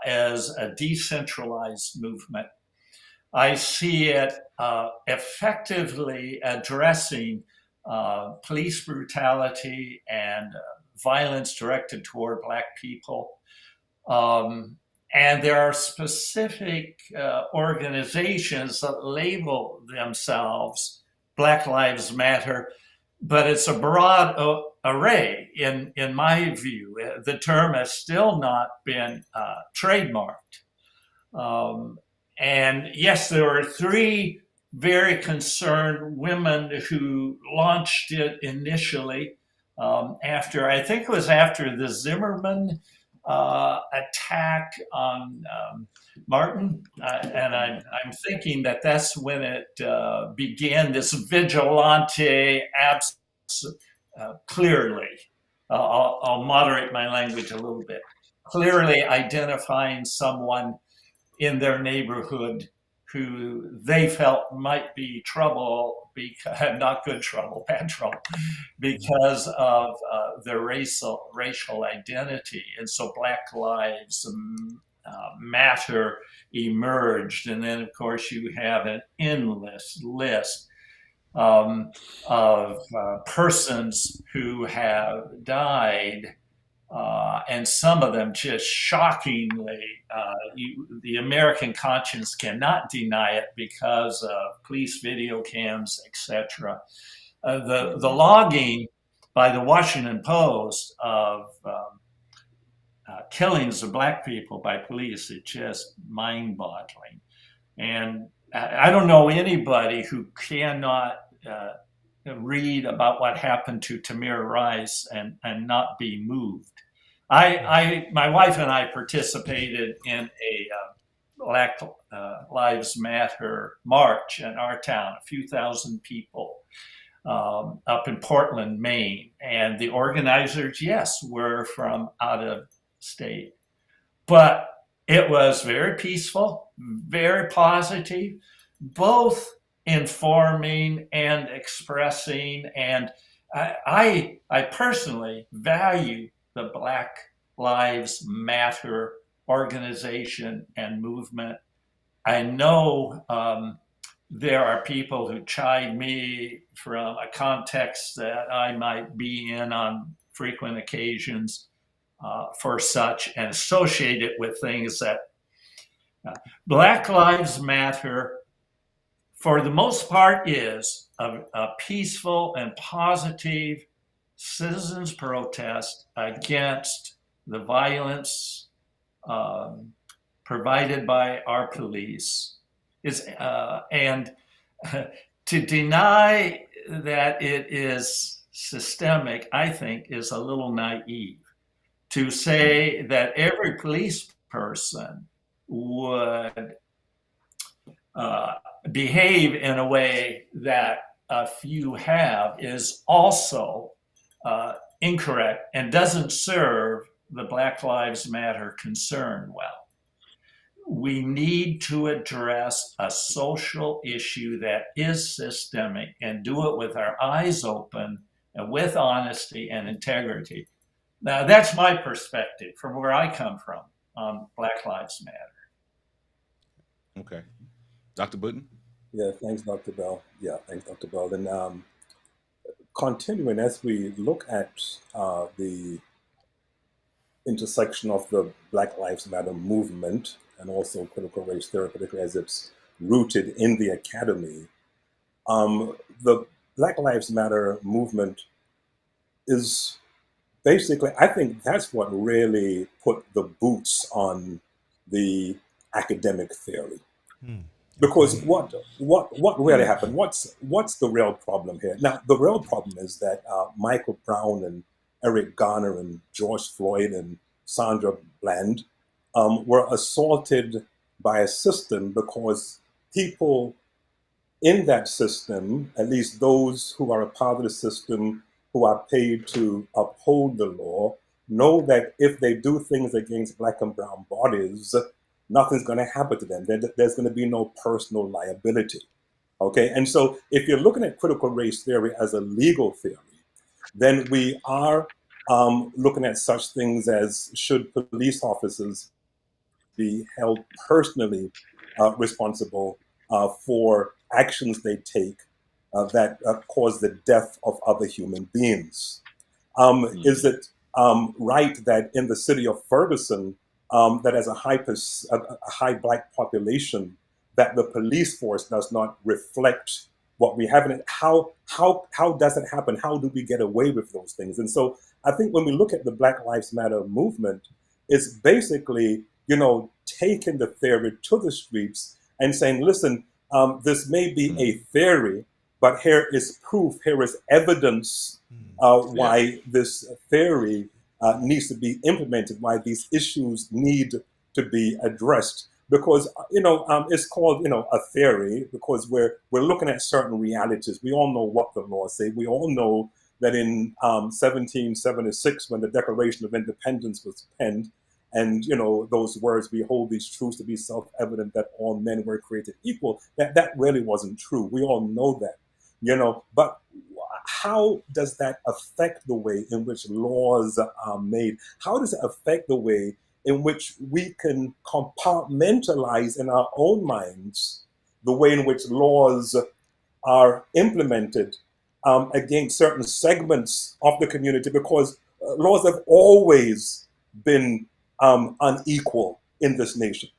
as a decentralized movement. I see it effectively addressing police brutality and violence directed toward Black people. And there are specific organizations that label themselves Black Lives Matter, but it's a broad array in my view. The term has still not been trademarked. And yes, there were 3 very concerned women who launched it initially I think it was after the Zimmerman attack on Martin, and I'm thinking that that's when it began, this vigilante clearly, I'll moderate my language a little bit, clearly identifying someone in their neighborhood who they felt might be trouble, because not good trouble, bad trouble, because of their racial identity. And so Black Lives Matter emerged. And then, of course, you have an endless list of persons who have died, and some of them just shockingly, the American conscience cannot deny it because of police video cams, etc. The logging by the Washington Post of killings of Black people by police is just mind-boggling. And I don't know anybody who cannot read about what happened to Tamir Rice and not be moved. My wife and I participated in a Black Lives Matter march in our town, a few thousand people up in Portland, Maine. And the organizers, yes, were from out of state. But it was very peaceful, very positive, both informing and expressing. And I personally value the Black Lives Matter organization and movement. I know there are people who chide me from a context that I might be in on frequent occasions for such, and associate it with things that Black Lives Matter, for the most part, is a peaceful and positive citizens' protest against the violence provided by our police. And to deny that it is systemic, I think, is a little naive. To say that every police person would behave in a way that a few have is also incorrect and doesn't serve the Black Lives Matter concern well. We need to address a social issue that is systemic and do it with our eyes open and with honesty and integrity. Now, that's my perspective from where I come from on Black Lives Matter. Okay. Dr. Burton? Yeah, thanks, Dr. Bell. And continuing, as we look at the intersection of the Black Lives Matter movement and also critical race theory, particularly as it's rooted in the academy, the Black Lives Matter movement is basically, I think that's what really put the boots on the academic theory. Because what really happened? What's the real problem here? Now, the real problem is that Michael Brown and Eric Garner and George Floyd and Sandra Bland were assaulted by a system because people in that system, at least those who are a part of the system, who are paid to uphold the law, know that if they do things against black and brown bodies, nothing's going to happen to them. There's going to be no personal liability. Okay, and so if you're looking at critical race theory as a legal theory, then we are looking at such things as, should police officers be held personally responsible for actions they take that cause the death of other human beings? Is it right that in the city of Ferguson, that has a high black population, that the police force does not reflect what we have in it? How does it happen? How do we get away with those things? And so I think when we look at the Black Lives Matter movement, it's basically, taking the theory to the streets and saying, listen, this may be a theory, but here is proof, here is evidence why this theory needs to be implemented, why these issues need to be addressed. Because, it's called, a theory because we're looking at certain realities. We all know what the laws say. We all know that in 1776, when the Declaration of Independence was penned, and, those words, we hold these truths to be self-evident that all men were created equal, that really wasn't true. We all know that, but how does that affect the way in which laws are made? How does it affect the way in which we can compartmentalize in our own minds the way in which laws are implemented against certain segments of the community? Because laws have always been unequal in this nation.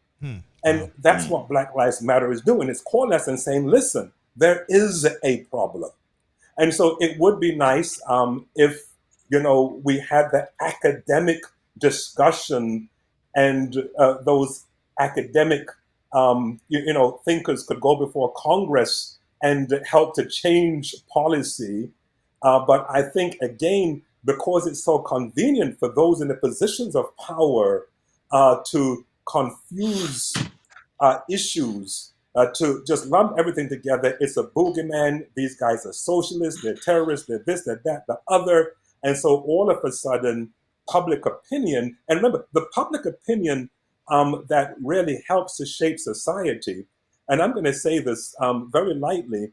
And that's what Black Lives Matter is doing. It's calling us and saying, listen, there is a problem. And so it would be nice if, we had that academic discussion and those academic, thinkers could go before Congress and help to change policy. But I think, again, because it's so convenient for those in the positions of power to confuse issues, to just lump everything together. It's a boogeyman. These guys are socialists, they're terrorists, they're this, they're that, the other. And so all of a sudden, public opinion, and remember, the public opinion that really helps to shape society, and I'm going to say this very lightly,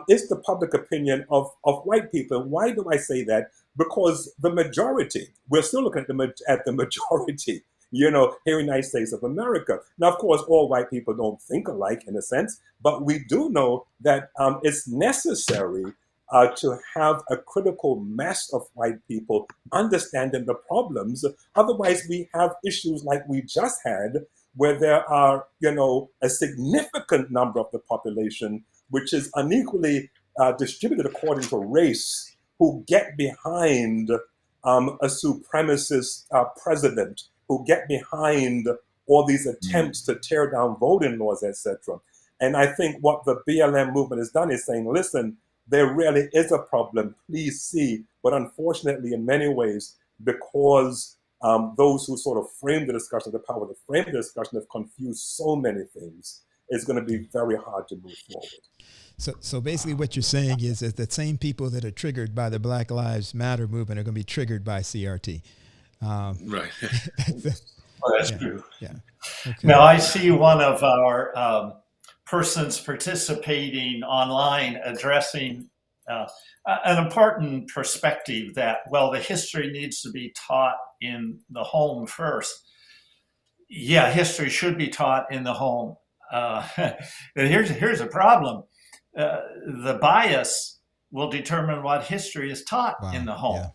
is the public opinion of white people. Why do I say that? Because the majority, we're still looking at the majority, here in the United States of America. Now, of course, all white people don't think alike in a sense, but we do know that it's necessary to have a critical mass of white people understanding the problems. Otherwise, we have issues like we just had, where there are, a significant number of the population, which is unequally distributed according to race, who get behind a supremacist president, who get behind all these attempts to tear down voting laws, etc. And I think what the BLM movement has done is saying, listen, there really is a problem, please see. But unfortunately, in many ways, because those who sort of frame the discussion, the power to frame the discussion, have confused so many things, it's going to be very hard to move forward. So basically what you're saying is that the same people that are triggered by the Black Lives Matter movement are going to be triggered by CRT. Right. That's true. Yeah. Okay. Now, I see one of our persons participating online addressing an important perspective that, well, the history needs to be taught in the home first. Yeah, history should be taught in the home. Here's a problem. The bias will determine what history is taught in the home.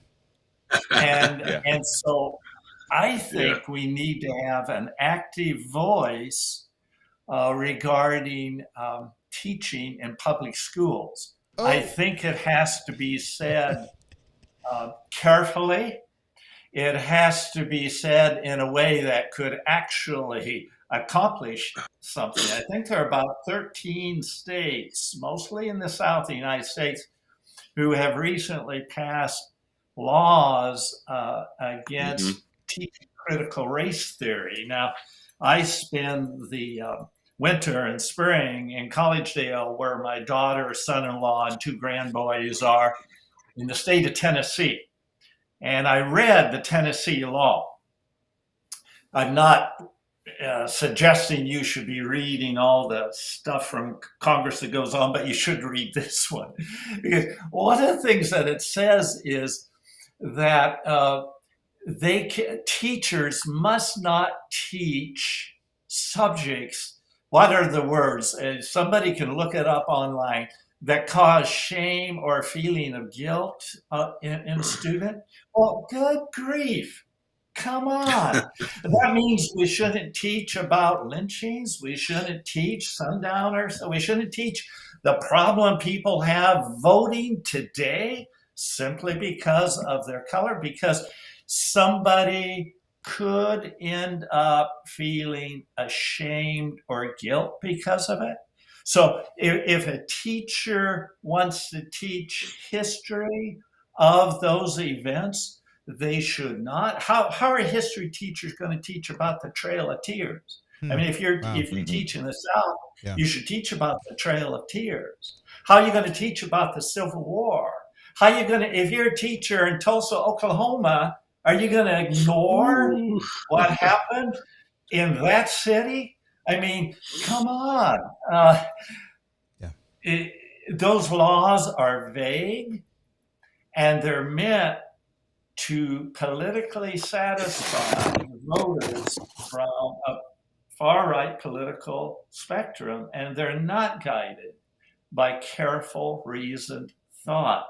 Yeah. And so I think we need to have an active voice regarding teaching in public schools. I think it has to be said carefully. It has to be said in a way that could actually accomplish something. I think there are about 13 states, mostly in the South of the United States, who have recently passed laws against teaching critical race theory. Now, I spend the winter and spring in Collegedale, where my daughter, son-in-law, and 2 grandboys are, in the state of Tennessee. And I read the Tennessee law. I'm not suggesting you should be reading all the stuff from Congress that goes on, but you should read this one. Because one of the things that it says is that teachers must not teach subjects. What are the words? Somebody can look it up online, that cause shame or feeling of guilt in a student. Well, good grief. Come on. That means we shouldn't teach about lynchings. We shouldn't teach sundowners. We shouldn't teach the problem people have voting today simply because of their color, because somebody could end up feeling ashamed or guilt because of it. So if a teacher wants to teach history of those events, they should not. How are history teachers going to teach about the Trail of Tears? I mean, if you teach in the South, you should teach about the Trail of Tears. How are you going to teach about the Civil War? How are you going to, if you're a teacher in Tulsa, Oklahoma, are you going to ignore what happened in that city? I mean, come on. Those laws are vague, and they're meant to politically satisfy voters from a far-right political spectrum, and they're not guided by careful, reasoned thought.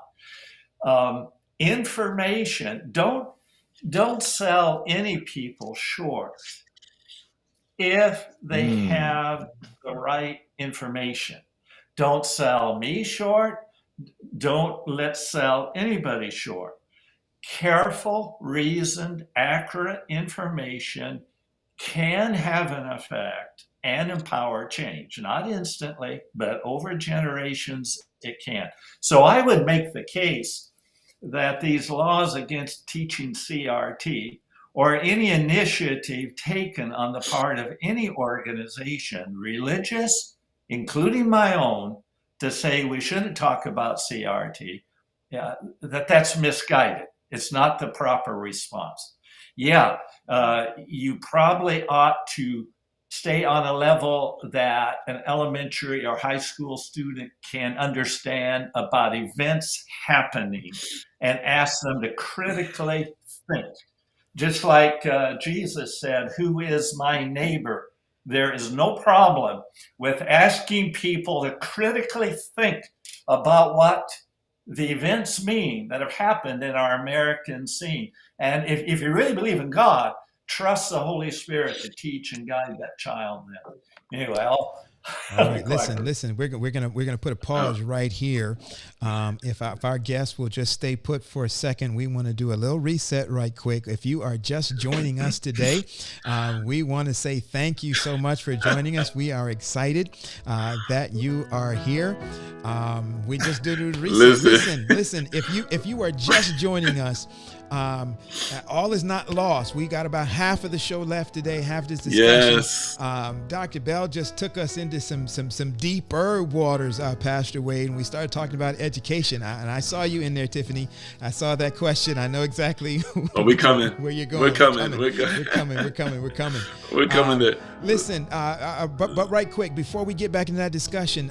Information, don't sell any people short if they have the right information. Don't sell me short. Let's sell anybody short. Careful, reasoned, accurate information can have an effect and empower change. Not instantly, but over generations it can. So I would make the case that these laws against teaching CRT, or any initiative taken on the part of any organization, religious, including my own, to say we shouldn't talk about CRT, that's misguided. It's not the proper response. You probably ought to stay on a level that an elementary or high school student can understand about events happening and ask them to critically think. Just like Jesus said, "Who is my neighbor?" There is no problem with asking people to critically think about what the events mean that have happened in our American scene. And if you really believe in God, trust the Holy Spirit to teach and guide that child then. Anyway, all right, listen. We're gonna put a pause right here. If our guests will just stay put for a second, we want to do a little reset right quick. If you are just joining us today, we want to say thank you so much for joining us. We are excited that you are here. We just did a reset. Listen. If you are just joining us, all is not lost. We got about half of the show left today, half this discussion. Yes. Dr. Bell just took us into some deeper waters, Pastor Wade, and we started talking about education. And I saw you in there, Tiffany. I saw that question. I know exactly we coming. Where you're going. We're coming there. Listen, but right quick, before we get back into that discussion,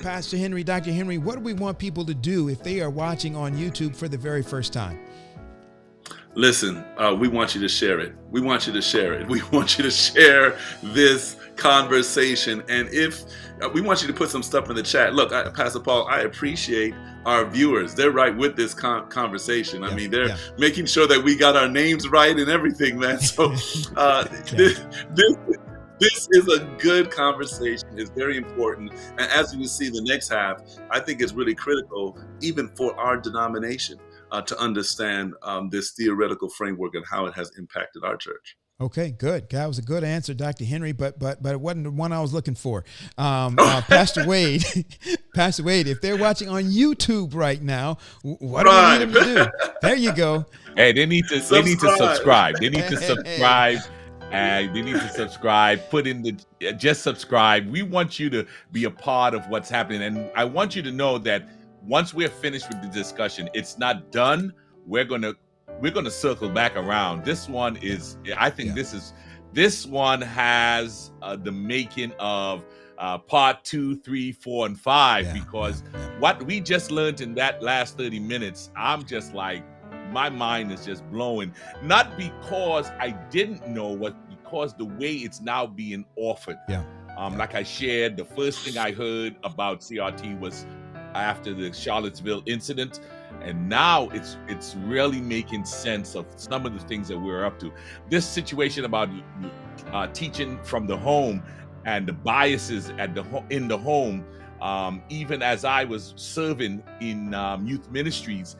Pastor Henry, Dr. Henry, what do we want people to do if they are watching on YouTube for the very first time? Listen, we want you to share it. We want you to share this conversation. And if we want you to put some stuff in the chat. Look, Pastor Paul, I appreciate our viewers. They're right with this conversation. I mean, they're making sure that we got our names right and everything, man. So this is a good conversation. It's very important. And as you see the next half, I think it's really critical, even for our denomination, to understand this theoretical framework and how it has impacted our church. Okay, good. That was a good answer, Dr. Henry, but it wasn't the one I was looking for. Pastor Wade, if they're watching on YouTube right now, what do we need them to do? There you go. Hey, they need to subscribe. They need to subscribe and they need to subscribe. Just subscribe. We want you to be a part of what's happening, and I want you to know that once we're finished with the discussion, it's not done. We're gonna circle back around. This one is, I think, this one has the making of part 2, 3, 4, and 5, because what we just learned in that last 30 minutes, I'm just like, my mind is just blowing. Not because I didn't know because the way it's now being offered. Like I shared, the first thing I heard about CRT was after the Charlottesville incident, and now it's really making sense of some of the things that we're up to. This situation about teaching from the home and the biases in the home, even as I was serving in youth ministries,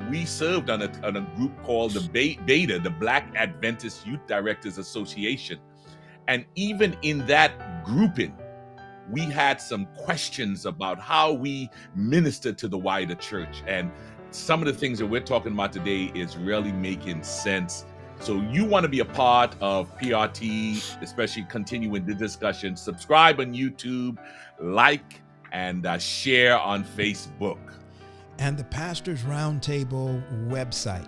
we served on a group called the BADA, the Black Adventist Youth Directors Association. And even in that grouping, we had some questions about how we minister to the wider church. And some of the things that we're talking about today is really making sense. So you want to be a part of PRT, especially continuing the discussion, subscribe on YouTube, like, and share on Facebook. And the Pastors Roundtable website.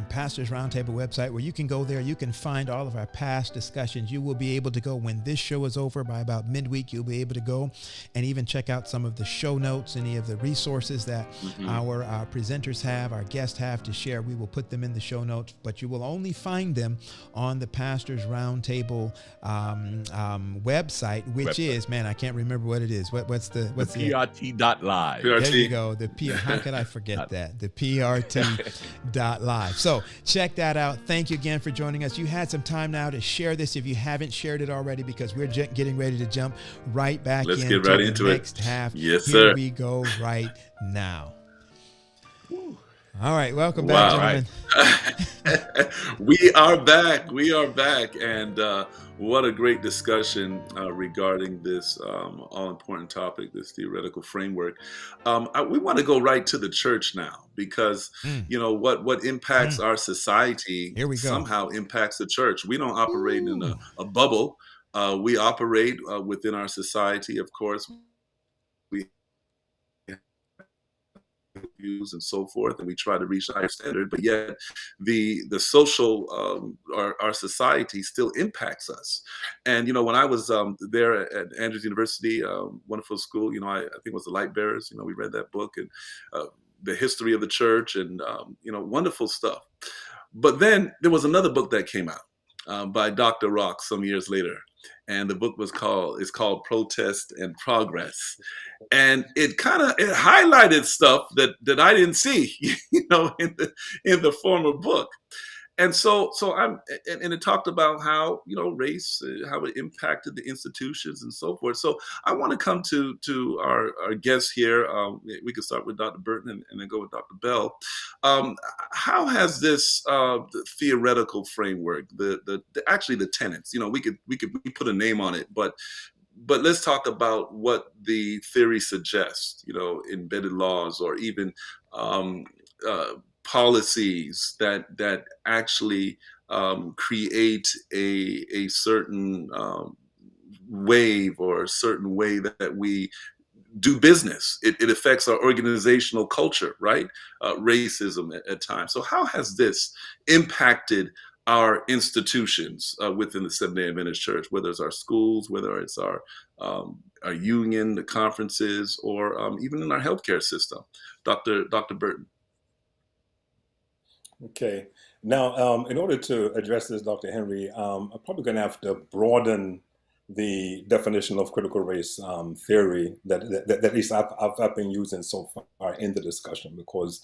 Pastors Roundtable website, where you can go there. You can find all of our past discussions. You will be able to go when this show is over. By about midweek, you'll be able to go and even check out some of the show notes, any of the resources that our presenters have, our guests have to share. We will put them in the show notes, but you will only find them on the Pastors Roundtable website, which is, man, I can't remember what it is. What's the PRT.live. There you go. How could I forget that? The PRT.live. So check that out. Thank you again for joining us. You had some time now to share this if you haven't shared it already, because we're getting ready to jump right back into the next half. Yes, Here sir. we go right now. All right, welcome back, gentlemen. We are back. And what a great discussion regarding this all-important topic, this theoretical framework. We want to go right to the church now, because what impacts our society somehow impacts the church. We don't operate in a bubble. We operate within our society, of course. We views and so forth, and we try to reach a higher standard, but yet the social our society still impacts us. And when I was there at Andrews University, wonderful school, I think it was the Light Bearers. We read that book and the history of the church, and wonderful stuff. But then there was another book that came out by Dr. Rock some years later. And the book is called Protest and Progress. And it highlighted stuff that I didn't see, in the former book. And so it talked about how, race, how it impacted the institutions and so forth. So I want to come to our guests here. We could start with Dr. Burton and then go with Dr. Bell. How has this the theoretical framework, actually the tenets, we put a name on it, but let's talk about what the theory suggests, embedded laws, or even policies that actually create a certain wave, or a certain way that we do business. It affects our organizational culture, right? Racism at times. So how has this impacted our institutions within the Seventh-day Adventist Church, whether it's our schools, whether it's our union, the conferences, or even in our healthcare system? Dr. Burton. Okay. Now, in order to address this, Dr. Henry, I'm probably going to have to broaden the definition of critical race theory that at least I've been using so far in the discussion, because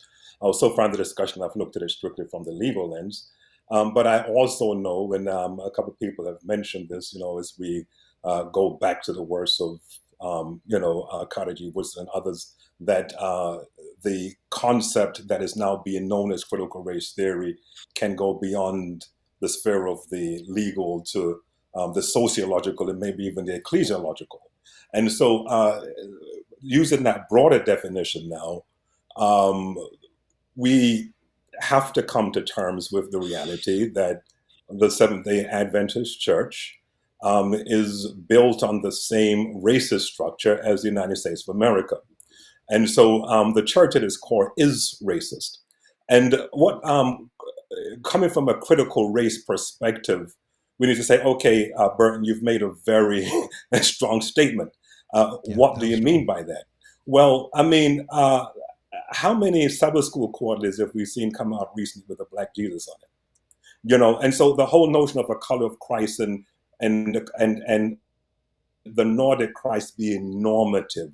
so far in the discussion I've looked at it strictly from the legal lens. But I also know, when a couple of people have mentioned this, as we go back to the works of Carter G. Woodson and others, that the concept that is now being known as critical race theory can go beyond the sphere of the legal to the sociological and maybe even the ecclesiological. And so using that broader definition now, we have to come to terms with the reality that the Seventh-day Adventist Church is built on the same racist structure as the United States of America. And so the church at its core is racist. And what coming from a critical race perspective, we need to say, okay, Burton, you've made a very strong statement. What do you mean by that? Well, I mean, how many Sabbath school quarterlies have we seen come out recently with a black Jesus on it? You know, and so the whole notion of a color of Christ and the Nordic Christ being normative,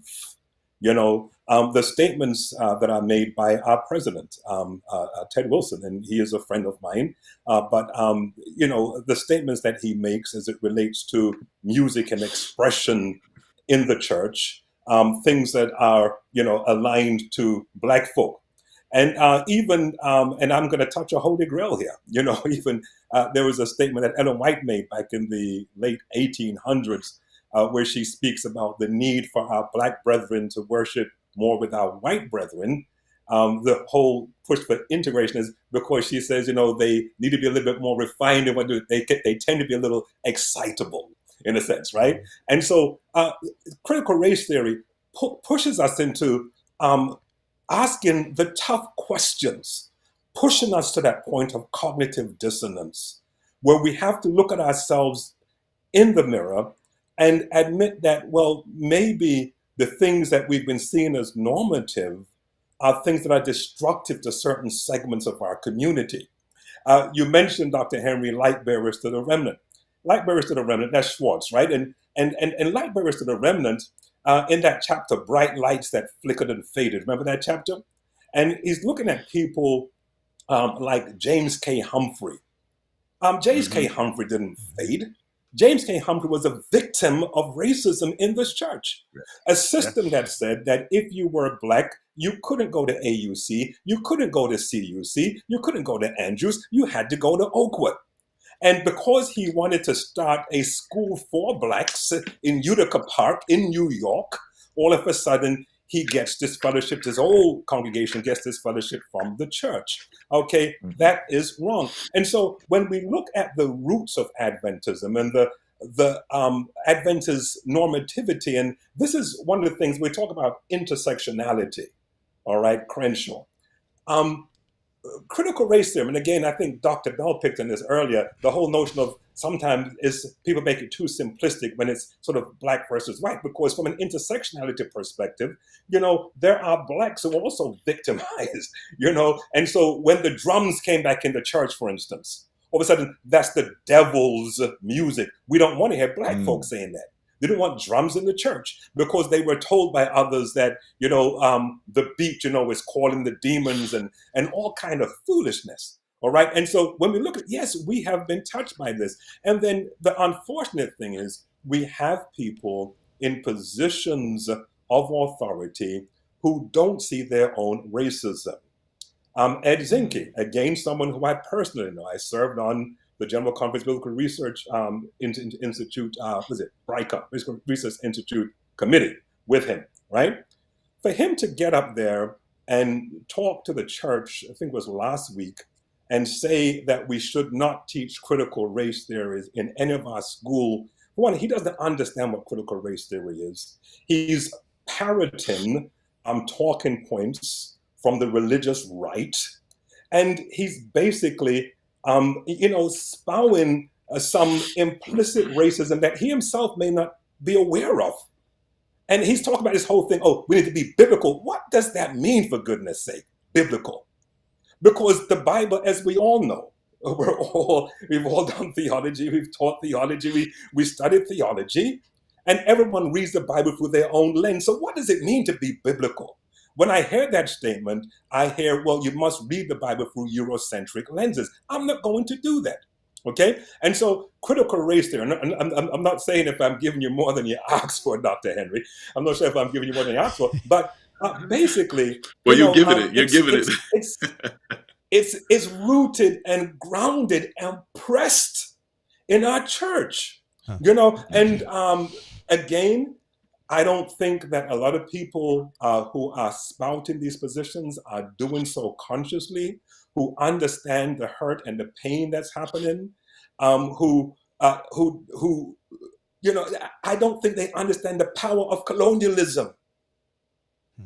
you know, the statements that are made by our president, Ted Wilson, and he is a friend of mine, but, you know, the statements that he makes as it relates to music and expression in the church, things that are, you know, aligned to black folk. And even, and I'm going to touch a holy grail here, you know, even there was a statement that Ellen White made back in the late 1800s, where she speaks about the need for our black brethren to worship more with our white brethren. The whole push for integration is because she says, you know, they need to be a little bit more refined in what they tend to be a little excitable in a sense, right? And so critical race theory pushes us into asking the tough questions, pushing us to that point of cognitive dissonance, where we have to look at ourselves in the mirror and admit that, well, maybe the things that we've been seeing as normative are things that are destructive to certain segments of our community. You mentioned, Dr. Henry, light bearers to the remnant. Light bearers to the remnant, that's Schwartz, right? And light bearers to the remnant, in that chapter, bright lights that flickered and faded. Remember that chapter? And he's looking at people like James K. Humphrey. James K. Humphrey didn't fade. James K. Humphrey was a victim of racism in this church. A system that said that if you were black, you couldn't go to AUC, you couldn't go to CUC, you couldn't go to Andrews, you had to go to Oakwood. And because he wanted to start a school for blacks in Utica Park in New York, all of a sudden he gets this fellowship, his whole congregation gets this fellowship from the church. Okay, that is wrong. And so when we look at the roots of Adventism and the Adventist normativity, and this is one of the things we talk about intersectionality, all right, Crenshaw. Critical race theory, and again, I think Dr. Bell picked on this earlier, the whole notion of sometimes is people make it too simplistic when it's sort of black versus white, because from an intersectionality perspective, you know, there are blacks who are also victimized, you know, and so when the drums came back in the church, for instance, all of a sudden, that's the devil's music. We don't want to hear black folks saying that. They didn't want drums in the church because they were told by others that, you know, the beat, you know, is calling the demons and all kind of foolishness. All right. And so when we look at, yes, we have been touched by this. And then the unfortunate thing is we have people in positions of authority who don't see their own racism. Ed Zinke, again, someone who I personally know. I served on the General Conference Biblical Research Institute, BRICA, Research Institute Committee with him, right? For him to get up there and talk to the church, I think it was last week, and say that we should not teach critical race theories in any of our school. One, he doesn't understand what critical race theory is. He's parroting talking points from the religious right, and he's basically spouting some implicit racism that he himself may not be aware of. And he's talking about this whole thing, oh, we need to be biblical. What does that mean, for goodness sake, biblical? Because the Bible, as we all know, we've all done theology, we've taught theology, we studied theology, and everyone reads the Bible through their own lens. So what does it mean to be biblical? When I hear that statement, I hear, well, you must read the Bible through Eurocentric lenses. I'm not going to do that, okay? And so critical race theory, I'm not saying if I'm giving you more than you asked for, Dr. Henry. I'm not sure if I'm giving you more than you asked for, but basically... Well, you're giving it. It's rooted and grounded and pressed in our church, you know? And again, I don't think that a lot of people who are spouting these positions are doing so consciously, who understand the hurt and the pain that's happening. who, I don't think they understand the power of colonialism.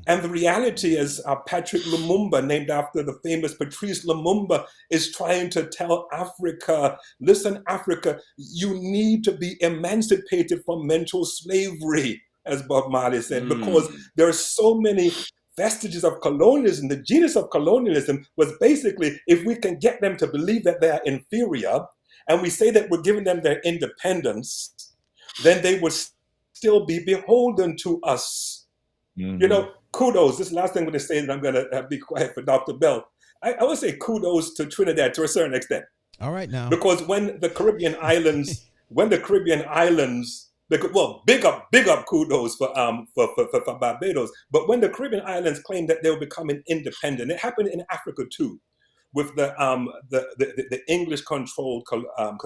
And the reality is, Patrick Lumumba, named after the famous Patrice Lumumba, is trying to tell Africa, listen, Africa, you need to be emancipated from mental slavery, as Bob Marley said, because there are so many vestiges of colonialism. The genius of colonialism was basically, if we can get them to believe that they are inferior, and we say that we're giving them their independence, then they would still be beholden to us. Kudos. This last thing I'm going to say, and I'm going to be quiet for Dr. Bell. I would say kudos to Trinidad to a certain extent. All right now. Because when the Caribbean islands, big up kudos for Barbados. But when the Caribbean islands claimed that they were becoming independent, it happened in Africa too, with the English controlled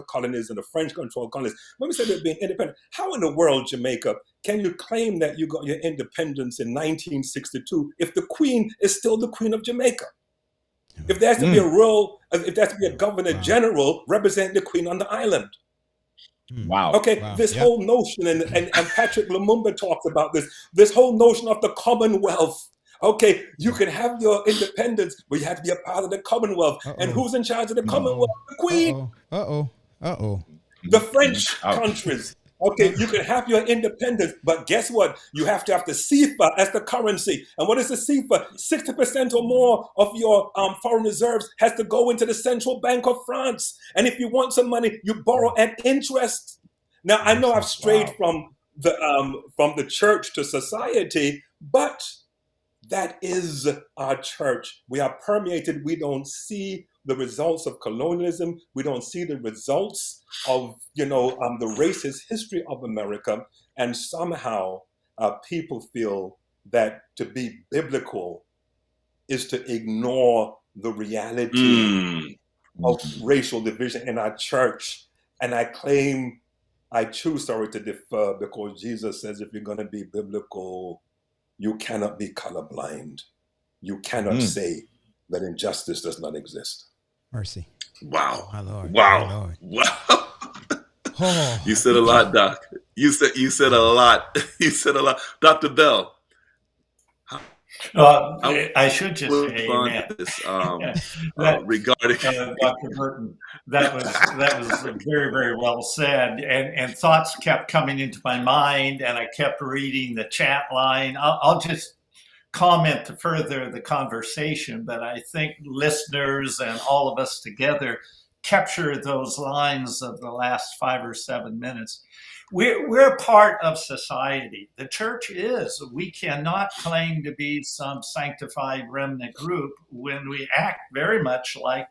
colonies and the French controlled colonies. When we said they're being independent, how in the world, Jamaica, can you claim that you got your independence in 1962 if the Queen is still the Queen of Jamaica? If there has to be if there has to be a Governor General representing the Queen on the island. Wow. Okay, this whole notion, and Patrick Lumumba talks about this whole notion of the Commonwealth. Okay, you can have your independence, but you have to be a part of the Commonwealth. And who's in charge of the Commonwealth? The Queen. The French countries. Okay, you can have your independence, but guess what? You have to have the CFA as the currency. And what is the CFA? 60% or more of your foreign reserves has to go into the Central Bank of France. And if you want some money, you borrow at interest. Now, I know I've strayed from the church to society, but that is our church. We are permeated. We don't see the results of colonialism. We don't see the results of, the racist history of America. And somehow people feel that to be biblical is to ignore the reality of racial division in our church. And I choose, to defer, because Jesus says, if you're going to be biblical, you cannot be colorblind. You cannot say that injustice does not exist. Mercy. Wow. My Lord. Wow. My Lord. Wow. Oh. You said a lot, Doc. You said a lot. You said a lot. Dr. Bell. I should just say regarding Dr. Burton. That was very, very well said, and thoughts kept coming into my mind, and I kept reading the chat line. I'll just comment to further the conversation, but I think listeners and all of us together capture those lines of the last 5 or 7 minutes. We're part of society. The church is. We cannot claim to be some sanctified remnant group when we act very much like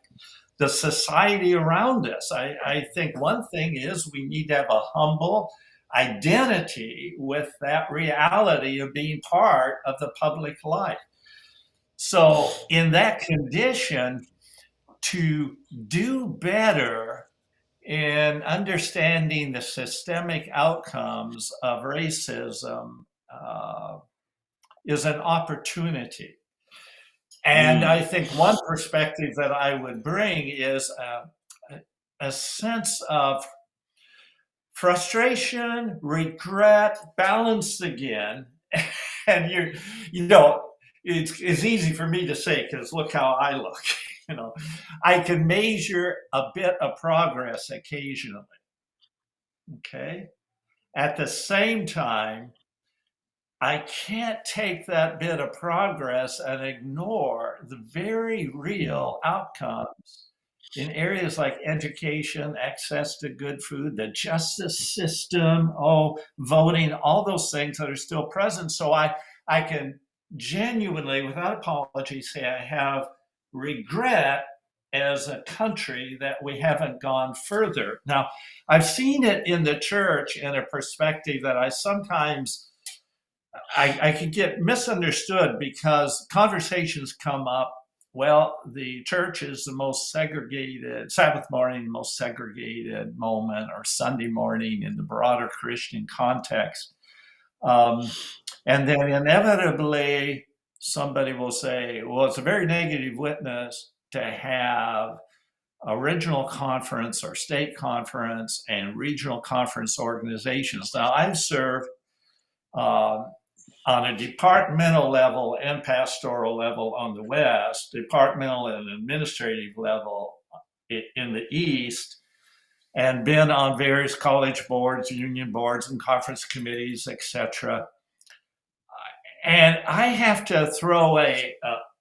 the society around us. I think one thing is we need to have a humble identity with that reality of being part of the public life. So in that condition, to do better in understanding the systemic outcomes of racism is an opportunity. And I think one perspective that I would bring is a sense of frustration, regret, balanced again. And it's easy for me to say, because look how I look. I can measure a bit of progress occasionally. Okay. At the same time, I can't take that bit of progress and ignore the very real outcomes in areas like education, access to good food, the justice system, voting, all those things that are still present. So I can genuinely, without apology, say I have regret as a country that we haven't gone further. Now, I've seen it in the church in a perspective that I sometimes I could get misunderstood, because conversations come up. Well, the church is the most segregated, Sabbath morning, the most segregated moment, or Sunday morning in the broader Christian context. And then inevitably, somebody will say, well, it's a very negative witness to have original conference or state conference and regional conference organizations. Now, I've served on a departmental level and pastoral level on the West, departmental and administrative level in the East, and been on various college boards, union boards, and conference committees, etc. And I have to throw a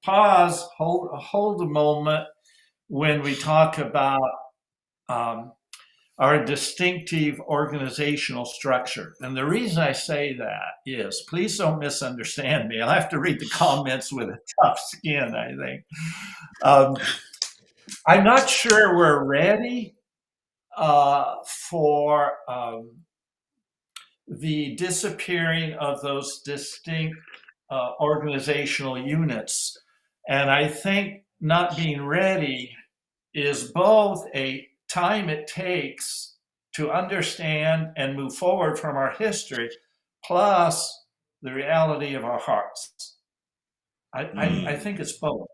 pause, hold a moment when we talk about our distinctive organizational structure. And the reason I say that is, please don't misunderstand me. I'll have to read the comments with a tough skin, I think. I'm not sure we're ready for the disappearing of those distinct organizational units. And I think not being ready is both a time it takes to understand and move forward from our history, plus the reality of our hearts. I think it's both.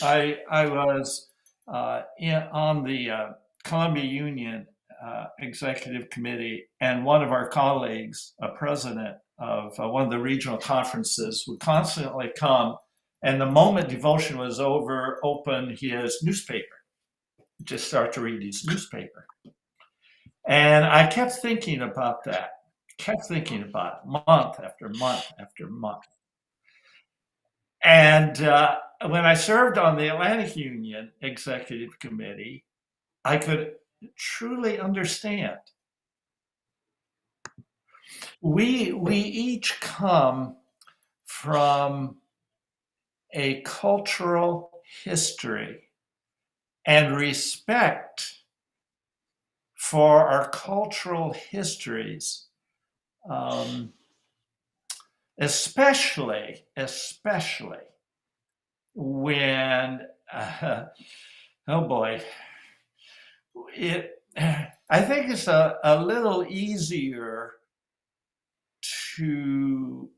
I was on the Columbia Union Executive Committee, and one of our colleagues, a president of one of the regional conferences, would constantly come, and the moment devotion was over, open his newspaper, just start to read his newspaper. And I kept thinking about that, month after month after month. And when I served on the Atlantic Union Executive Committee, I could truly understand. We each come from a cultural history and respect for our cultural histories, especially when, oh boy, I think it's a little easier to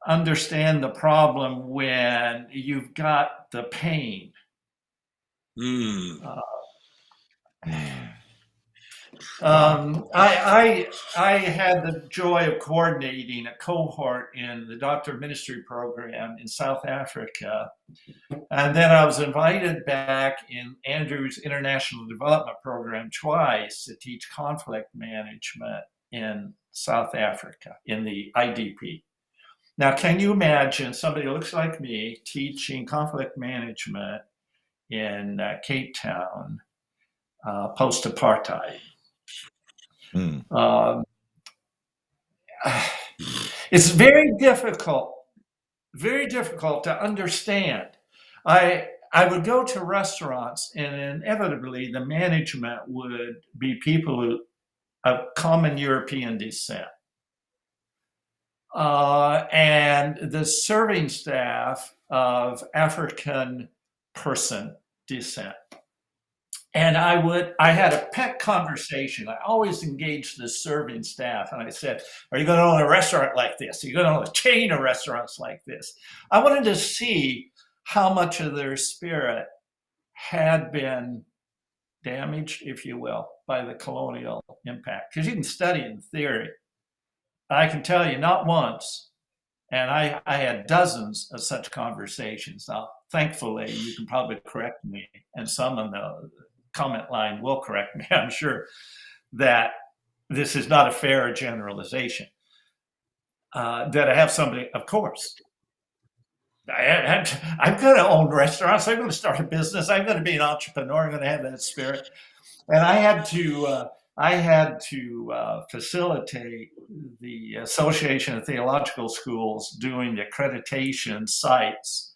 understand the problem when you've got the pain. I had the joy of coordinating a cohort in the Doctor of Ministry program in South Africa. And then I was invited back in Andrew's International Development Program twice to teach conflict management in South Africa in the IDP. Now, can you imagine somebody who looks like me teaching conflict management in Cape Town, post-apartheid? It's very difficult to understand. I would go to restaurants, and inevitably the management would be people of common European descent. And the serving staff of African person descent. And I had a pet conversation. I always engaged the serving staff, and I said, are you going to own a restaurant like this? Are you going to own a chain of restaurants like this? I wanted to see how much of their spirit had been damaged, if you will, by the colonial impact. Because you can study in theory. I can tell you, not once, and I had dozens of such conversations. Now, thankfully, you can probably correct me, and some on the comment line will correct me, I'm sure, that this is not a fair generalization. That I have somebody, of course, I'm going to own restaurants, I'm going to start a business, I'm going to be an entrepreneur, I'm going to have that spirit. And I had to facilitate the Association of Theological Schools doing the accreditation sites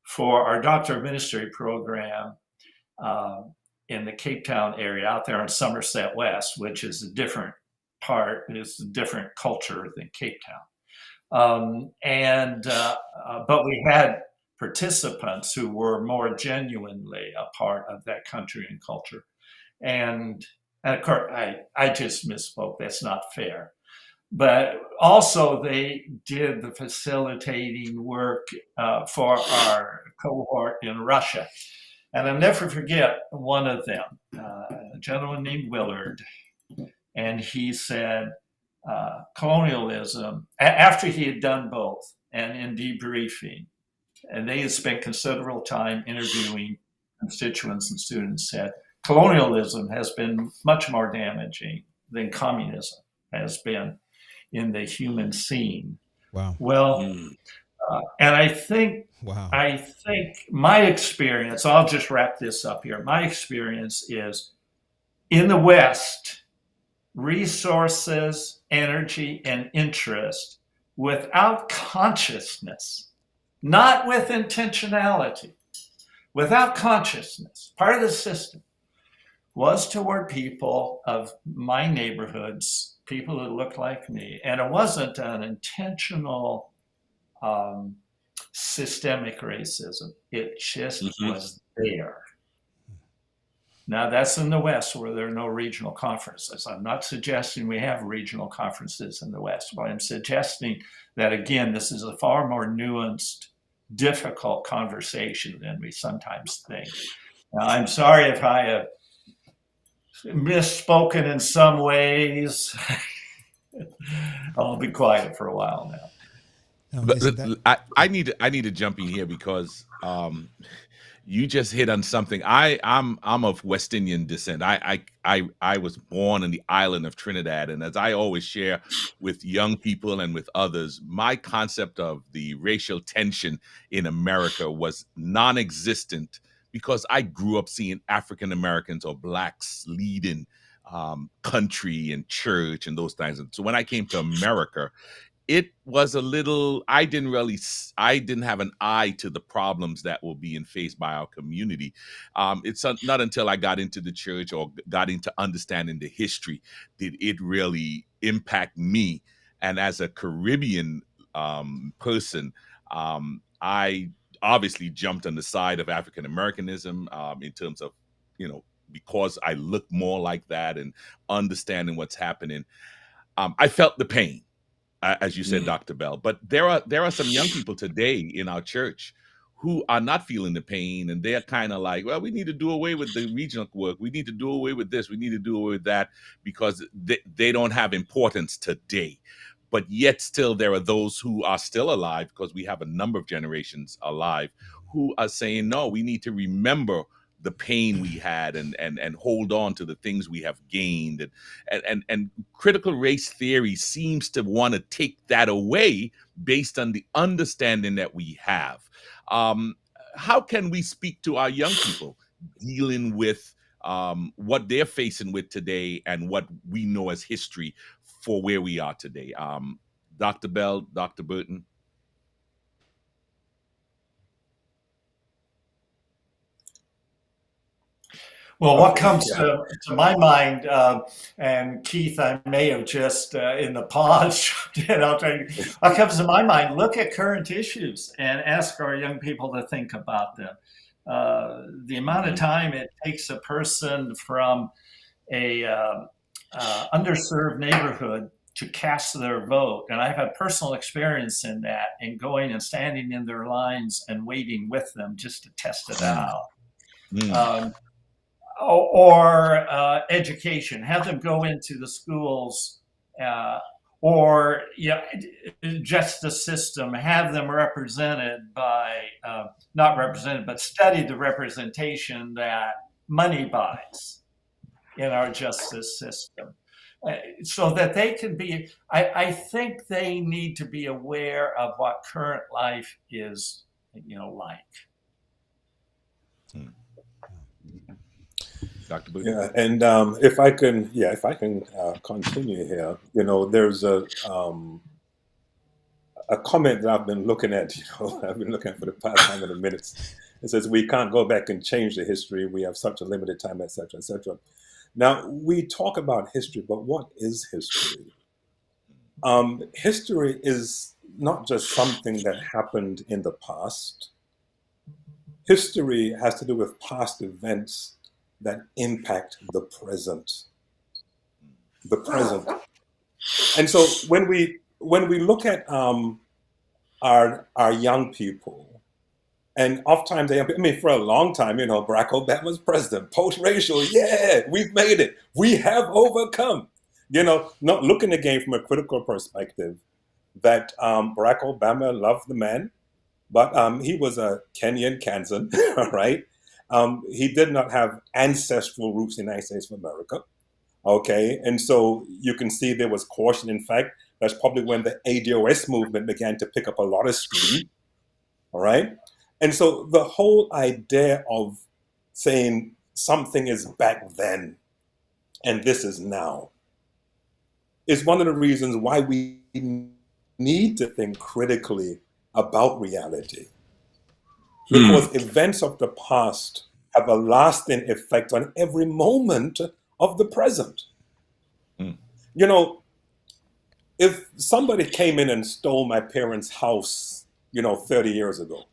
for our Doctor of Ministry program in the Cape Town area out there in Somerset West, which is a different culture than Cape Town. But we had participants who were more genuinely a part of that country and culture. And of course, I just misspoke. That's not fair. But also they did the facilitating work for our cohort in Russia. And I'll never forget one of them, a gentleman named Willard. And he said, colonialism, after he had done both and in debriefing, and they had spent considerable time interviewing constituents and students, said colonialism has been much more damaging than communism has been in the human scene. Wow. Well, and I think my experience, I'll just wrap this up here. My experience is in the West, resources, energy, and interest without consciousness, not with intentionality, without consciousness, part of the system, was toward people of my neighborhoods, people that looked like me. And it wasn't an intentional systemic racism. It just was there. Now, that's in the West where there are no regional conferences. I'm not suggesting we have regional conferences in the West, but I'm suggesting that, again, this is a far more nuanced, difficult conversation than we sometimes think. Now, I'm sorry if I have misspoken in some ways. I'll be quiet for a while now. But I need to jump in here because you just hit on something. I'm of West Indian descent. I was born in the island of Trinidad, and as I always share with young people and with others, my concept of the racial tension in America was non-existent because I grew up seeing African Americans or blacks leading country and church and those things. And so when I came to America, it was a little, I didn't have an eye to the problems that were being faced by our community. It's not until I got into the church or got into understanding the history did it really impact me. And as a Caribbean person, I obviously jumped on the side of African Americanism in terms of, because I look more like that and understanding what's happening. I felt the pain. As you said, Dr. Bell, but there are some young people today in our church who are not feeling the pain, and they're kind of like, well, we need to do away with the regional work. We need to do away with this. We need to do away with that because they don't have importance today. But yet still there are those who are still alive, because we have a number of generations alive, who are saying, no, we need to remember the pain we had and hold on to the things we have gained. And critical race theory seems to want to take that away based on the understanding that we have. How can we speak to our young people dealing with what they're facing with today and what we know as history for where we are today? Dr. Bell, Dr. Burton? Well, what comes to my mind, and Keith, I may have just in the pause, I'll tell you, what comes to my mind, look at current issues and ask our young people to think about them. The amount of time it takes a person from a underserved neighborhood to cast their vote, and I've had personal experience in that, and going and standing in their lines and waiting with them just to test it out. Or education, have them go into the schools, or justice system, have them represented by, not represented, but study the representation that money buys in our justice system. So that they can be, I think they need to be aware of what current life is, like. Dr. Booth? Yeah, and if I can continue here, there's a comment that I've been looking at. I've been looking at for the past 100 minutes. It says we can't go back and change the history. We have such a limited time, etc., etc. Now we talk about history, but what is history? History is not just something that happened in the past. History has to do with past events that impact the present. And so when we look at our young people, And oftentimes, for a long time, Barack Obama's president, post-racial, yeah, we've made it. We have overcome. Not looking again from a critical perspective that Barack Obama loved the man, but he was a Kenyan Kansan, right? He did not have ancestral roots in the United States of America. Okay, and so you can see there was caution. In fact, that's probably when the ADOS movement began to pick up a lot of steam. All right. And so the whole idea of saying something is back then and this is now is one of the reasons why we need to think critically about reality. Because events of the past have a lasting effect on every moment of the present. If somebody came in and stole my parents' house, 30 years ago,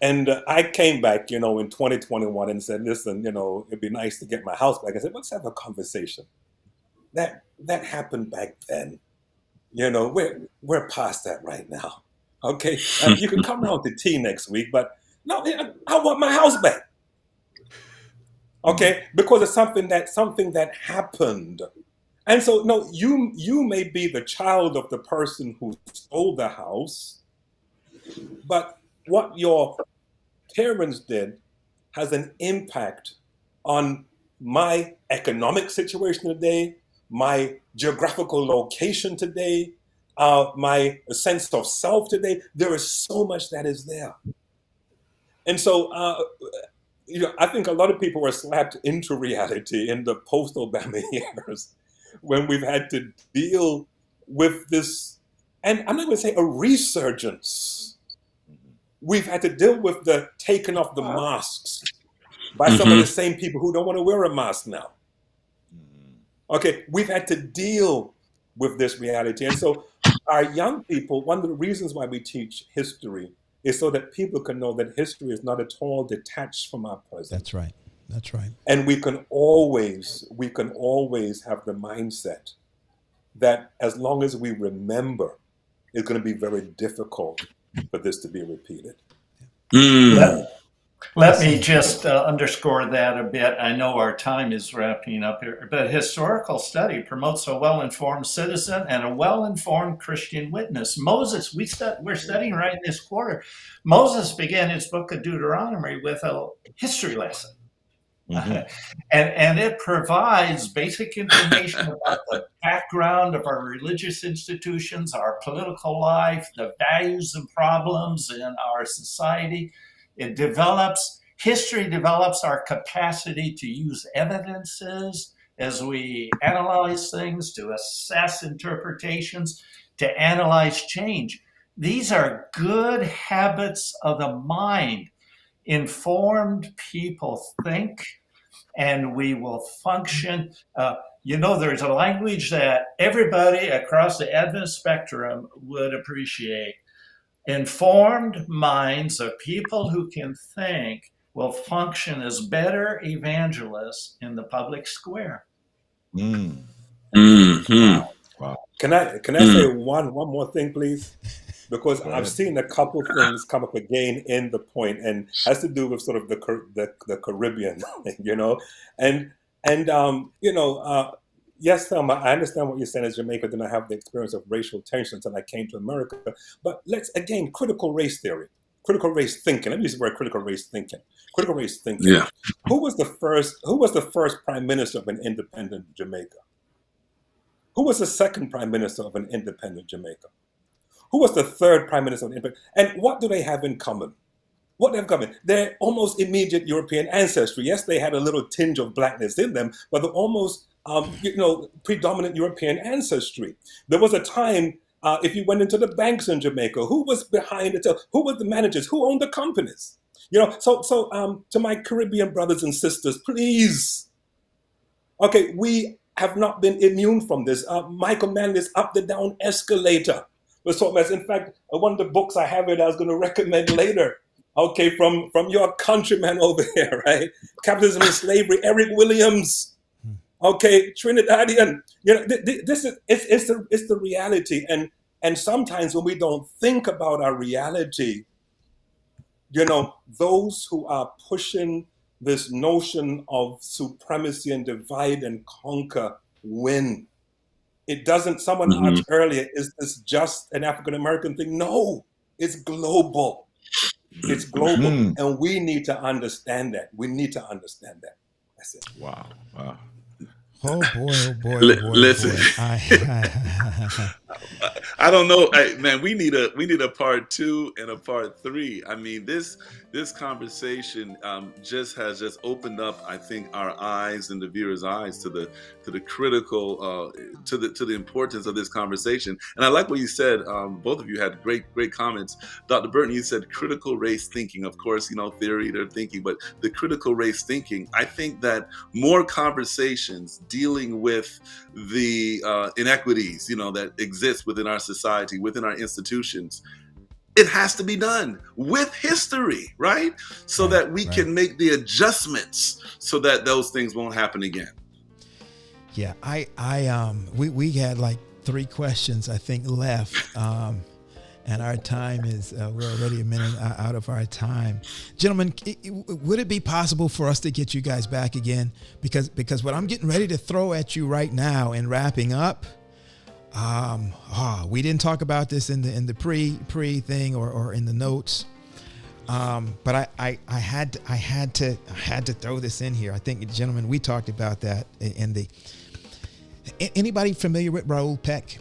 and I came back, in 2021 and said, listen, it'd be nice to get my house back. I said, let's have a conversation. That happened back then. We're past that right now. Okay, you can come around to tea next week, but no, I want my house back. Okay, because it's something that happened. And so, no, you may be the child of the person who stole the house, but what your parents did has an impact on my economic situation today, my geographical location today, my sense of self today. There is so much that is there. And so, I think a lot of people were slapped into reality in the post-Obama years when we've had to deal with this, and I'm not going to say a resurgence. We've had to deal with the taking off the masks by some of the same people who don't want to wear a mask now. Okay, we've had to deal with this reality. And so our young people, one of the reasons why we teach history is so that people can know that history is not at all detached from our present. That's right. That's right. And we can always have the mindset that as long as we remember, it's going to be very difficult for this to be repeated. Let me just underscore that a bit. I know our time is wrapping up here, but historical study promotes a well-informed citizen and a well-informed Christian witness. Moses, we're studying right in this quarter. Moses began his book of Deuteronomy with a history lesson. And it provides basic information about the background of our religious institutions, our political life, the values and problems in our society. History develops our capacity to use evidences as we analyze things, to assess interpretations, to analyze change. These are good habits of the mind. Informed people think, and we will function. There's a language that everybody across the Adventist spectrum would appreciate. Informed minds of people who can think will function as better evangelists in the public square. Wow. Can I say one more thing, please? Because I've seen a couple things come up again in the point, and has to do with sort of the Caribbean, yes, Thelma, I understand what you're saying. As Jamaica did not have the experience of racial tensions, and I came to America. But let's again, critical race theory, critical race thinking. Let me use the word critical race thinking. Critical race thinking. Yeah. Who was the first prime minister of an independent Jamaica? Who was the second prime minister of an independent Jamaica? Who was the third prime minister of an independent? And what do they have in common? What they have in common? They're almost immediate European ancestry. Yes, they had a little tinge of blackness in them, but they're almost predominant European ancestry. There was a time, if you went into the banks in Jamaica, who was behind it? Who were the managers? Who owned the companies? So to my Caribbean brothers and sisters, please. Okay, we have not been immune from this. Michael Manley's Up the Down Escalator. In fact, one of the books I have it I was going to recommend later. Okay, from your countryman over here, right? Capitalism and Slavery, Eric Williams. Okay, Trinidadian. This is it's the reality, and sometimes when we don't think about our reality, those who are pushing this notion of supremacy and divide and conquer win. It doesn't, someone asked earlier, is this just an African American thing? No, it's global. It's global. And we need to understand that. That's it. Wow. Oh boy. Listen, I don't know, man. We need a part 2 and a part 3. I mean, this conversation has opened up, I think, our eyes and the viewers' eyes to the critical to the importance of this conversation. And I like what you said. Both of you had great comments. Dr. Burton, you said critical race thinking. Of course, theory, they're thinking, but the critical race thinking. I think that more conversations dealing with the inequities, that exist within our society, within our institutions, it has to be done with history, right? So that we can make the adjustments so that those things won't happen again. Yeah, we had like 3 questions, I think, left. And our time is, we're already a minute out of our time. Gentlemen, would it be possible for us to get you guys back again? Because what I'm getting ready to throw at you right now and wrapping up, we didn't talk about this in the pre thing or in the notes. But I had to throw this in here. I think, gentlemen, we talked about that anybody familiar with Raoul Peck?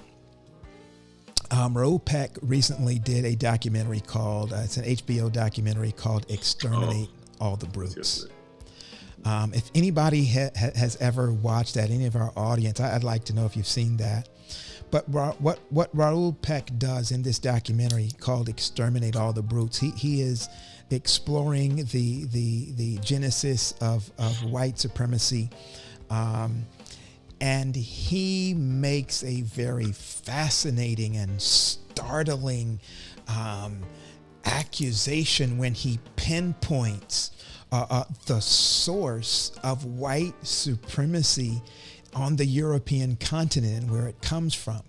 Raoul Peck recently did a documentary called, it's an HBO documentary called Exterminate All the Brutes. If anybody has ever watched that, any of our audience, I'd like to know if you've seen that. But what Raoul Peck does in this documentary called Exterminate All the Brutes, he is exploring the genesis of white supremacy. And he makes a very fascinating and startling accusation when he pinpoints the source of white supremacy on the European continent and where it comes from.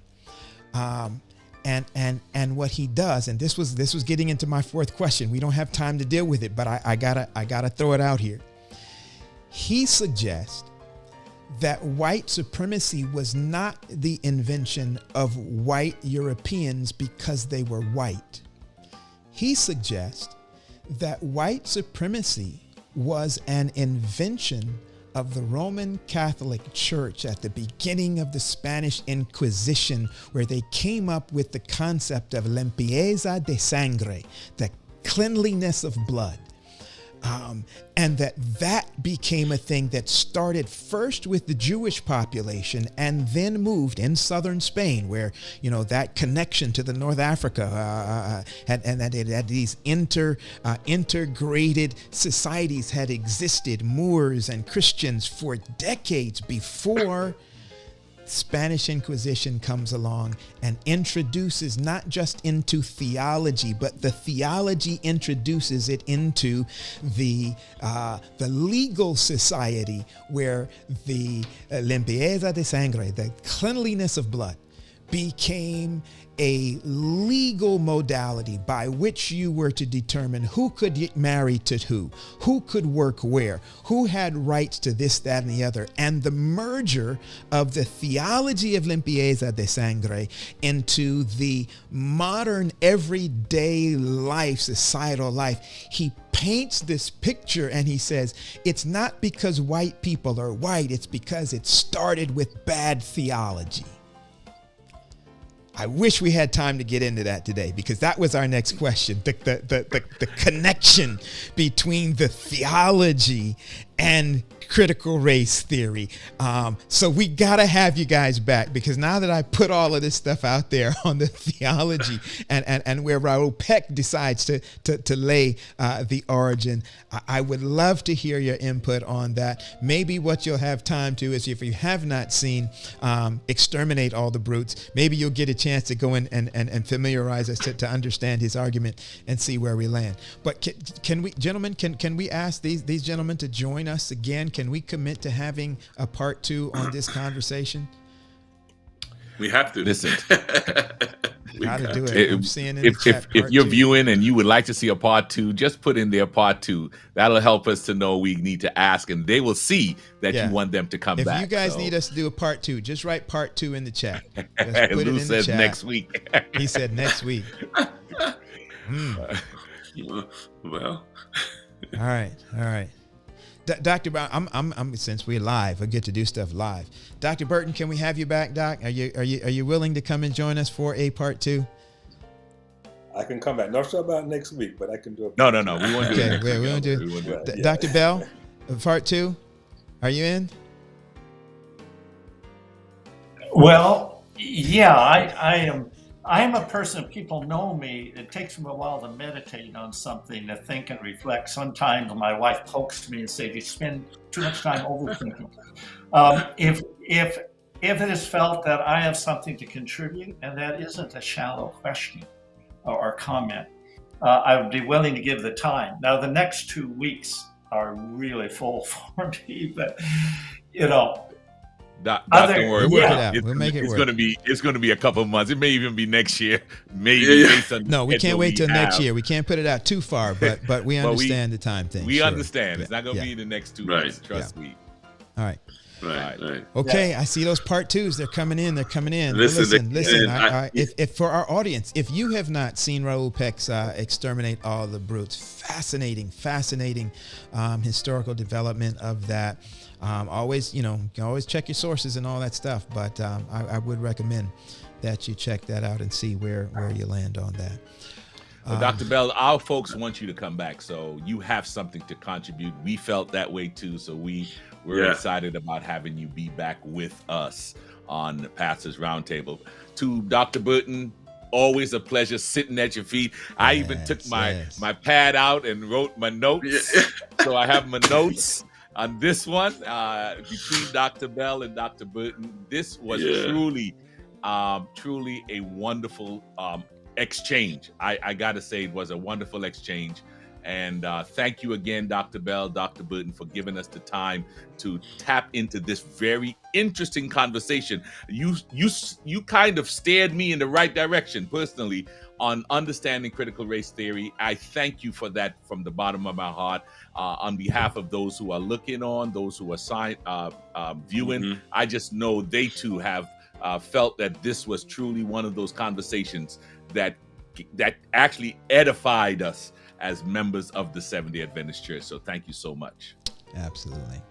And what he does, and this was getting into my 4th question. We don't have time to deal with it, but I gotta throw it out here. He suggests that white supremacy was not the invention of white Europeans because they were white. He suggests that white supremacy was an invention of the Roman Catholic Church at the beginning of the Spanish Inquisition, where they came up with the concept of limpieza de sangre, the cleanliness of blood. And that became a thing that started first with the Jewish population and then moved in southern Spain, where, that connection to the North Africa and that these integrated societies had existed, Moors and Christians, for decades before Spanish Inquisition comes along and introduces not just into theology, but the theology introduces it into the legal society, where the limpieza de sangre, the cleanliness of blood, became a legal modality by which you were to determine who could get married to who could work where, who had rights to this, that, and the other. And the merger of the theology of limpieza de sangre into the modern everyday life, societal life. He paints this picture and he says, it's not because white people are white, it's because it started with bad theology. I wish we had time to get into that today, because that was our next question. The connection between the theology and critical race theory. So we gotta have you guys back, because now that I put all of this stuff out there on the theology and where Raoul Peck decides to lay the origin, I would love to hear your input on that. Maybe what you'll have time to is, if you have not seen Exterminate All the Brutes, maybe you'll get a chance to go in and familiarize us to understand his argument and see where we land. But can we, gentlemen, can we ask these gentlemen to join us again? Can we commit to having a part 2 on this conversation? We have to. Listen, how to do it. I'm seeing in the chat. If you're viewing and you would like to see a part 2, just put in there part 2. That'll help us to know we need to ask, and they will see that you want them to come back. If you guys need us to do a part 2, just write part 2 in the chat. Lou said next week. He said next week. Well, all right. Dr. Brown, I'm since we're live, I get to do stuff live. Dr. Burton, can we have you back, Doc? Are you willing to come and join us for a part 2? I can come back. Not sure about next week, but I can do it. No. We want to do it. We want to do it. Dr. Bell, part 2, are you in? Well, yeah, I am. I'm a person, people know me, it takes me a while to meditate on something, to think and reflect. Sometimes my wife pokes me and says, you spend too much time overthinking. If it is felt that I have something to contribute, and that isn't a shallow question or comment, I would be willing to give the time. Now, the next 2 weeks are really full for me, but, Don't worry. We'll make it work. It's going to be a couple of months. It may even be next year. Maybe. No, we can't wait till next year. We can't put it out too far, but we understand the time thing. We understand. It's not going to be in the next 2 months. Trust me. All right. Right. Okay, I see those part 2s. They're coming in. Listen. If for our audience, if you have not seen Raoul Peck's Exterminate All the Brutes, fascinating historical development of that. Always, you can always check your sources and all that stuff, but I would recommend that you check that out and see where you land on that. Well, Dr. Bell, our folks want you to come back, so you have something to contribute. We felt that way too, so we're excited about having you be back with us on the Pastors Roundtable. To Dr. Burton, always a pleasure sitting at your feet. I even took my pad out and wrote my notes, so I have my notes on this one between Dr. Bell and Dr. Burton. This was truly a wonderful exchange. I got to say, it was a wonderful exchange. And thank you again, Dr. Bell, Dr. Burton, for giving us the time to tap into this very interesting conversation. You kind of steered me in the right direction personally on understanding critical race theory. I thank you for that from the bottom of my heart. On behalf of those who are looking on, those who are viewing, I just know they too have felt that this was truly one of those conversations that actually edified us as members of the Seventh-day Adventist Church. So thank you so much. Absolutely.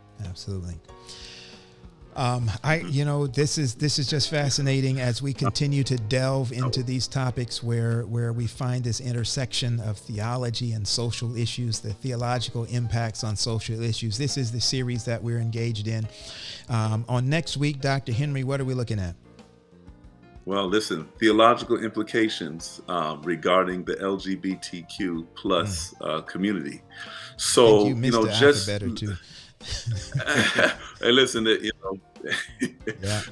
This is just fascinating as we continue to delve into these topics where we find this intersection of theology and social issues, the theological impacts on social issues. This is the series that we're engaged in. On next week, Dr. Henry, what are we looking at? Well, listen, theological implications regarding the LGBTQ plus community. So, you missed the alphabet or two. Hey, listen,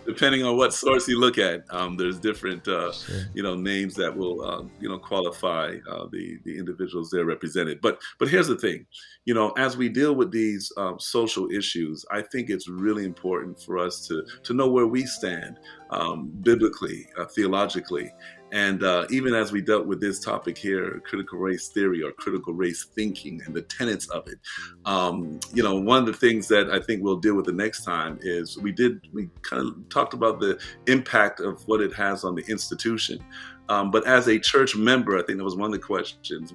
depending on what source you look at, there's different, names that will, qualify the individuals there represented. But here's the thing, as we deal with these social issues, I think it's really important for us to know where we stand biblically, theologically. And even as we dealt with this topic here, critical race theory or critical race thinking and the tenets of it, one of the things that I think we'll deal with the next time is we kind of talked about the impact of what it has on the institution. But as a church member, I think that was one of the questions.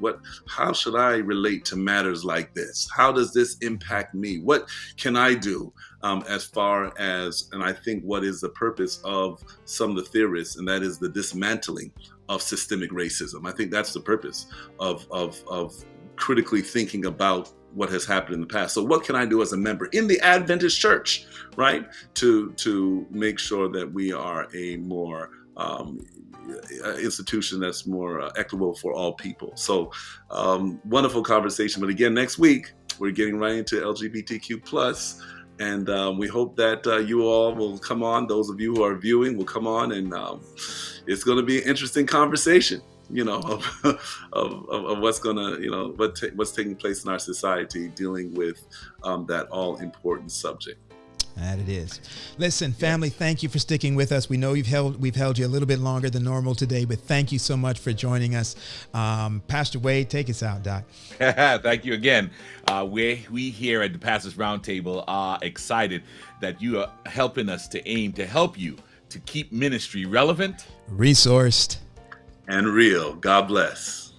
How should I relate to matters like this? How does this impact me? What can I do as far as, and I think what is the purpose of some of the theorists, and that is the dismantling of systemic racism. I think that's the purpose of critically thinking about what has happened in the past. So what can I do as a member in the Adventist church, right? To make sure that we are a more institution that's more equitable for all people. So wonderful conversation. But again, next week, we're getting right into LGBTQ plus. And we hope that you all will come on. Those of you who are viewing will come on, and it's going to be an interesting conversation, of what's going to, what's taking place in our society, dealing with that all important subject. That it is. Listen, family, thank you for sticking with us. We know we've held you a little bit longer than normal today, but thank you so much for joining us. Pastor Wade, take us out, Doc. Thank you again. We here at the Pastors Roundtable are excited that you are helping us to aim to help you to keep ministry relevant, resourced, and real. God bless.